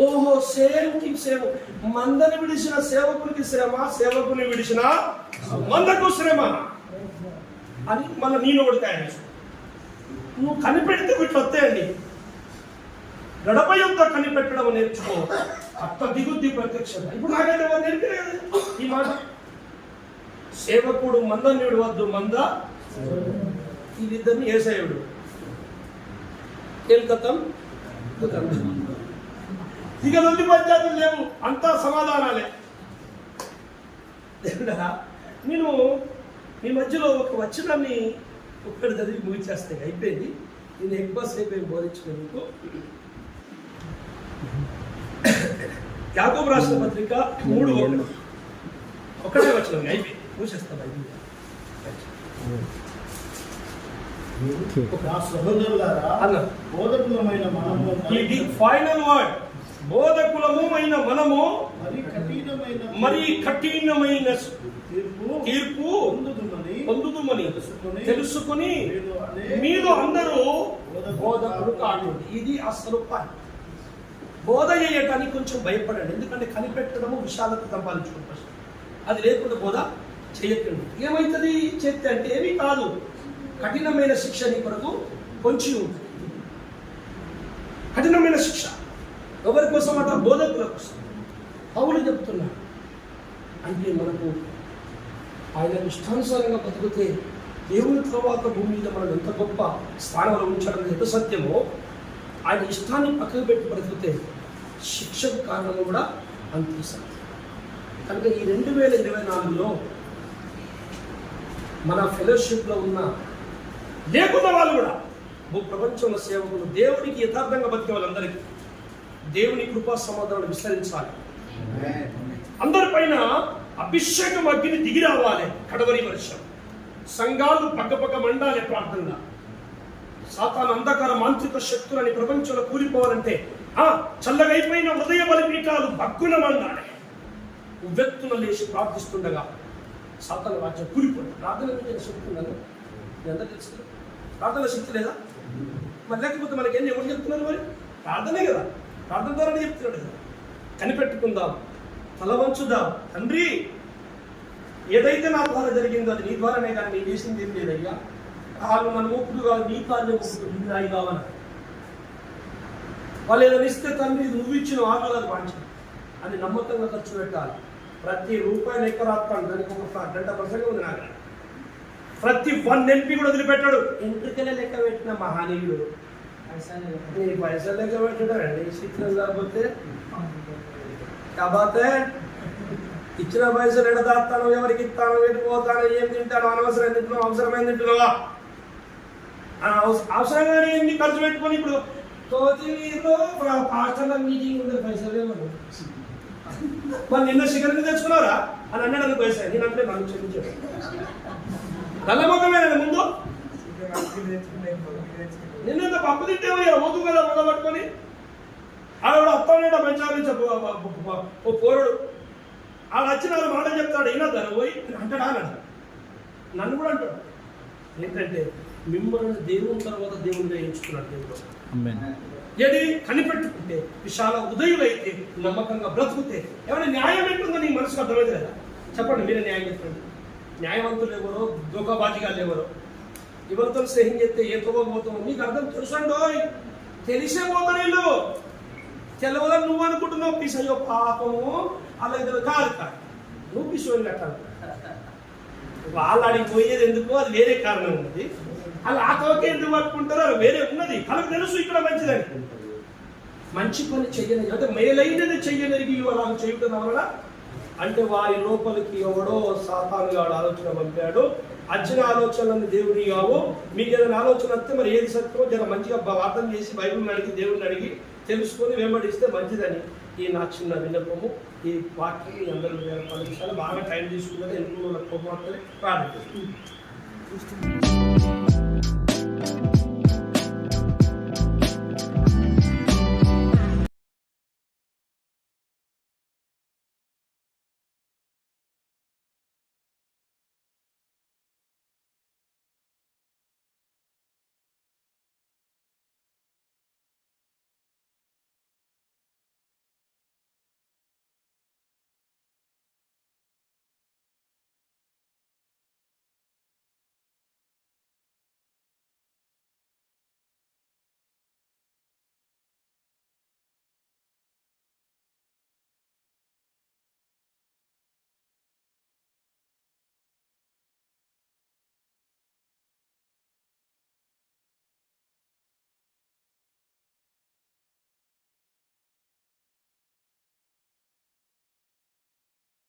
[SPEAKER 2] ఓహో సేమ్ మందని విడిచిన సేవకునికి శ్రమ, సేవకుని విడిచిన మందకు శ్రమ అని మళ్ళీ నేను కొడతాయి. నువ్వు కనిపెడితే వీటి వస్తాయండి. గడపయంతో కనిపెట్టడం నేర్చుకో, అత్త దిగుద్ది ప్రత్యక్షత. ఇప్పుడు నాకైతే వాళ్ళు నేర్పలేదు ఈ మాట. సేవకుడు మందని విడవద్దు, మంద వీళ్ళిద్దరిని యేసయ్యుడు కేల్కతం. ఇక నుండి పంచాయతీలు లేవు, అంతా సమాధానాలే. నేను మీ మధ్యలో ఒక వచనాన్ని ఒక్కడి చదివి ముగిచేస్తాయి, అయిపోయింది. నేను ఎక్కువసేపు బోధించుకునేందుకు యాకోబు రాసిన పత్రిక 3:1 ఒకటే వచనం అయిపోయింది, మూసేస్తాను. అయిపోయింది. ఇది ఫైనల్ వర్డ్. బోధకులమైన మనము మరి కఠినమైన తీర్పు పొందుదుమని తెలుసుకుని మీరు అందరూ బోధకులు కాదు. ఇది అసలు పని. బోధ చేయటానికి కొంచెం భయపడండి, ఎందుకంటే కనిపెట్టడము విశాలత సంపాదించుకుంటారు. అది లేకుండా బోధ చేయకండి. ఏమవుతుంది చేస్తే అంటే ఏమీ కాదు. కఠినమైన శిక్ష నీ కొరకు పొంచి ఉంది. కఠినమైన శిక్ష ఎవరి కోసం అట? బోధకుల కోసం. పౌలు చెప్తున్నా అంటే మనకు ఆయన ఇష్టానుసారంగా బతుకుతే దేవుని తర్వాత భూమి మీద మనం ఎంత గొప్ప స్థానంలో ఉంచడం ఎంత సత్యమో, ఆయన ఇష్టాన్ని పక్కకు పెట్టి బ్రతికితే శిక్షకు కారణం కూడా అంతే సత్యం. కనుక ఈ 2024లో మన ఫెలోషిప్లో ఉన్న లేకున్న వాళ్ళు కూడా ప్రపంచంలో సేవకులు దేవుడికి యథార్థంగా బతికే వాళ్ళందరికీ దేవుని కృపా సమాధానం విస్తరించాలి. అందరిపైన అభిషేకం అగ్ని దిగి రావాలి. కడవరి వర్షం సంఘాలు పక్కపక్క మండాలి. ప్రార్థనగా సాతాను అంధకార మాంత్రిక శక్తులని ప్రపంచంలో కూలిపోవాలంటే చల్లగైపోయిన హృదయ బలిపీఠాలు భగ్గున మండాలి. ఉవ్వెత్తున లేచి ప్రార్థిస్తుండగా సాతాను రాజ్యం కూలిపోయింది. ప్రార్థన శక్తి ఉందని మీ అందరూ తెలుసు. ప్రార్థన శక్తి లేదా? మరి లేకపోతే మనకేం ఎవరు చెప్తున్నారు? మరి ప్రార్థనే కదా, ప్రార్థన ద్వారానే చెప్తున్నాడు కదా. కనిపెట్టుకుందాం, తల వంచుదాం. తండ్రి, ఏదైతే నా ద్వారా జరిగిందో అది నీ ద్వారానే, కానీ నీ చేసింది ఏం లేదయ్యా. వాళ్ళు మన ఊపుడు కాదు, నీ కాళ్ళు ఊపుడు, నీ నాయి కావాలి. వాళ్ళు ఏదైనా ఇస్తే తండ్రి నువ్వు ఇచ్చిన ఆకలి అది వాంఛ అని నమ్మకంగా ఖర్చు పెట్టాలి. ప్రతి రూపాయి లెక్క రాస్తాను, దానికి ఒక 2% ఉంది నాకు. ప్రతి 1 ఎంపీ కూడా వదిలిపెట్టాడు. ఎంట్రికలే లెక్క పెట్టిన మహానీయుడు పైసలు లెక్క పెట్టాడండి. శిక్షణ లేకపోతే కాకపోతే ఇచ్చిన పైసలు ఎడదాస్తాను, ఎవరికి ఇస్తాను, ఎడిపోతాను, ఏం తింటాను, అనవసరం తింటున్నావు, అవసరమైన తింటున్నావా? అవసరంగా ఏంటి ఖర్చు పెట్టుకొని ఇప్పుడు హాస్టల్ మీటింగ్ ఉంది, పైసలు ఏమన్నా మరి నిన్న శిఖరం తెచ్చుకున్నారా అని అన్నాడు. పైసలు నేను అంటే నన్ను క్షమించాడు. నల్లముఖమే ముందు నిన్న పప్పు తింటేవయ్యా ఓతు కదా మొద పట్టుకొని ఆడ అత్తనేట మంచి ఓ పోరుడు ఆడ వచ్చిన వాళ్ళు మాట చెప్తాడు. అయినా దాన్ని పోయి అంటాడా అన్నాడు. నన్ను కూడా అంటాడు. ఏంటంటే మిమ్మల్ని దేవుని తర్వాత దేవునిగా ఎంచుకున్నాడు దేవుడు. ఏది కనిపెట్టుకుంటే విశాల ఉదయులైతే నమ్మకంగా బ్రతుకుతే ఏమైనా న్యాయం ఏంటుందో నీ మనసుకు అర్థమైంది కదా. చెప్పండి, మీరే న్యాయం చెప్పండి. న్యాయవంతులు ఎవరో, దోకాబాజీగాలు ఎవరో, ఎవరితో స్నేహం చేస్తే ఏ తోకపోతామో మీకు అర్థం తెలుసండో. తెలిసే పోతారు వీళ్ళు. తెలవదని నువ్వు అనుకుంటున్నావు. పిసయ్యో పాపము అలా కాదు కాదు, నువ్వు పిసోని కట్టాలి. వాళ్ళు అడిగి పోయేది ఎందుకు, అది వేరే కారణం ఉన్నది. అలా ఆ తోకే ఎందుకు పట్టుకుంటారో అది వేరే ఉన్నది. వాళ్ళకి తెలుసు ఇక్కడ మంచిదని. మంచి పని చెయ్యని అంటే మేలైనది చెయ్యనరిగి అలా చేయటం వల్ల అంటే వారి లోపలికి ఎవడో సాతానుగా ఆలోచన పంపాడు. అచ్చిన ఆలోచనలను దేవుని కావు. మీకు ఏదైనా ఆలోచన వస్తే మరి ఏది సత్యమో జర మంచిగా అర్థం చేసి బైబిల్ని అడిగి దేవుడిని అడిగి తెలుసుకొని వెంబడిస్తే మంచిదని ఈ నా చిన్న విన్నపము. ఈ వాక్యం అందరూ 10 నిమిషాలు బాగా టైం తీసుకున్నది. ఎన్నుకున్న కోపం ప్రార్థిస్తుంది.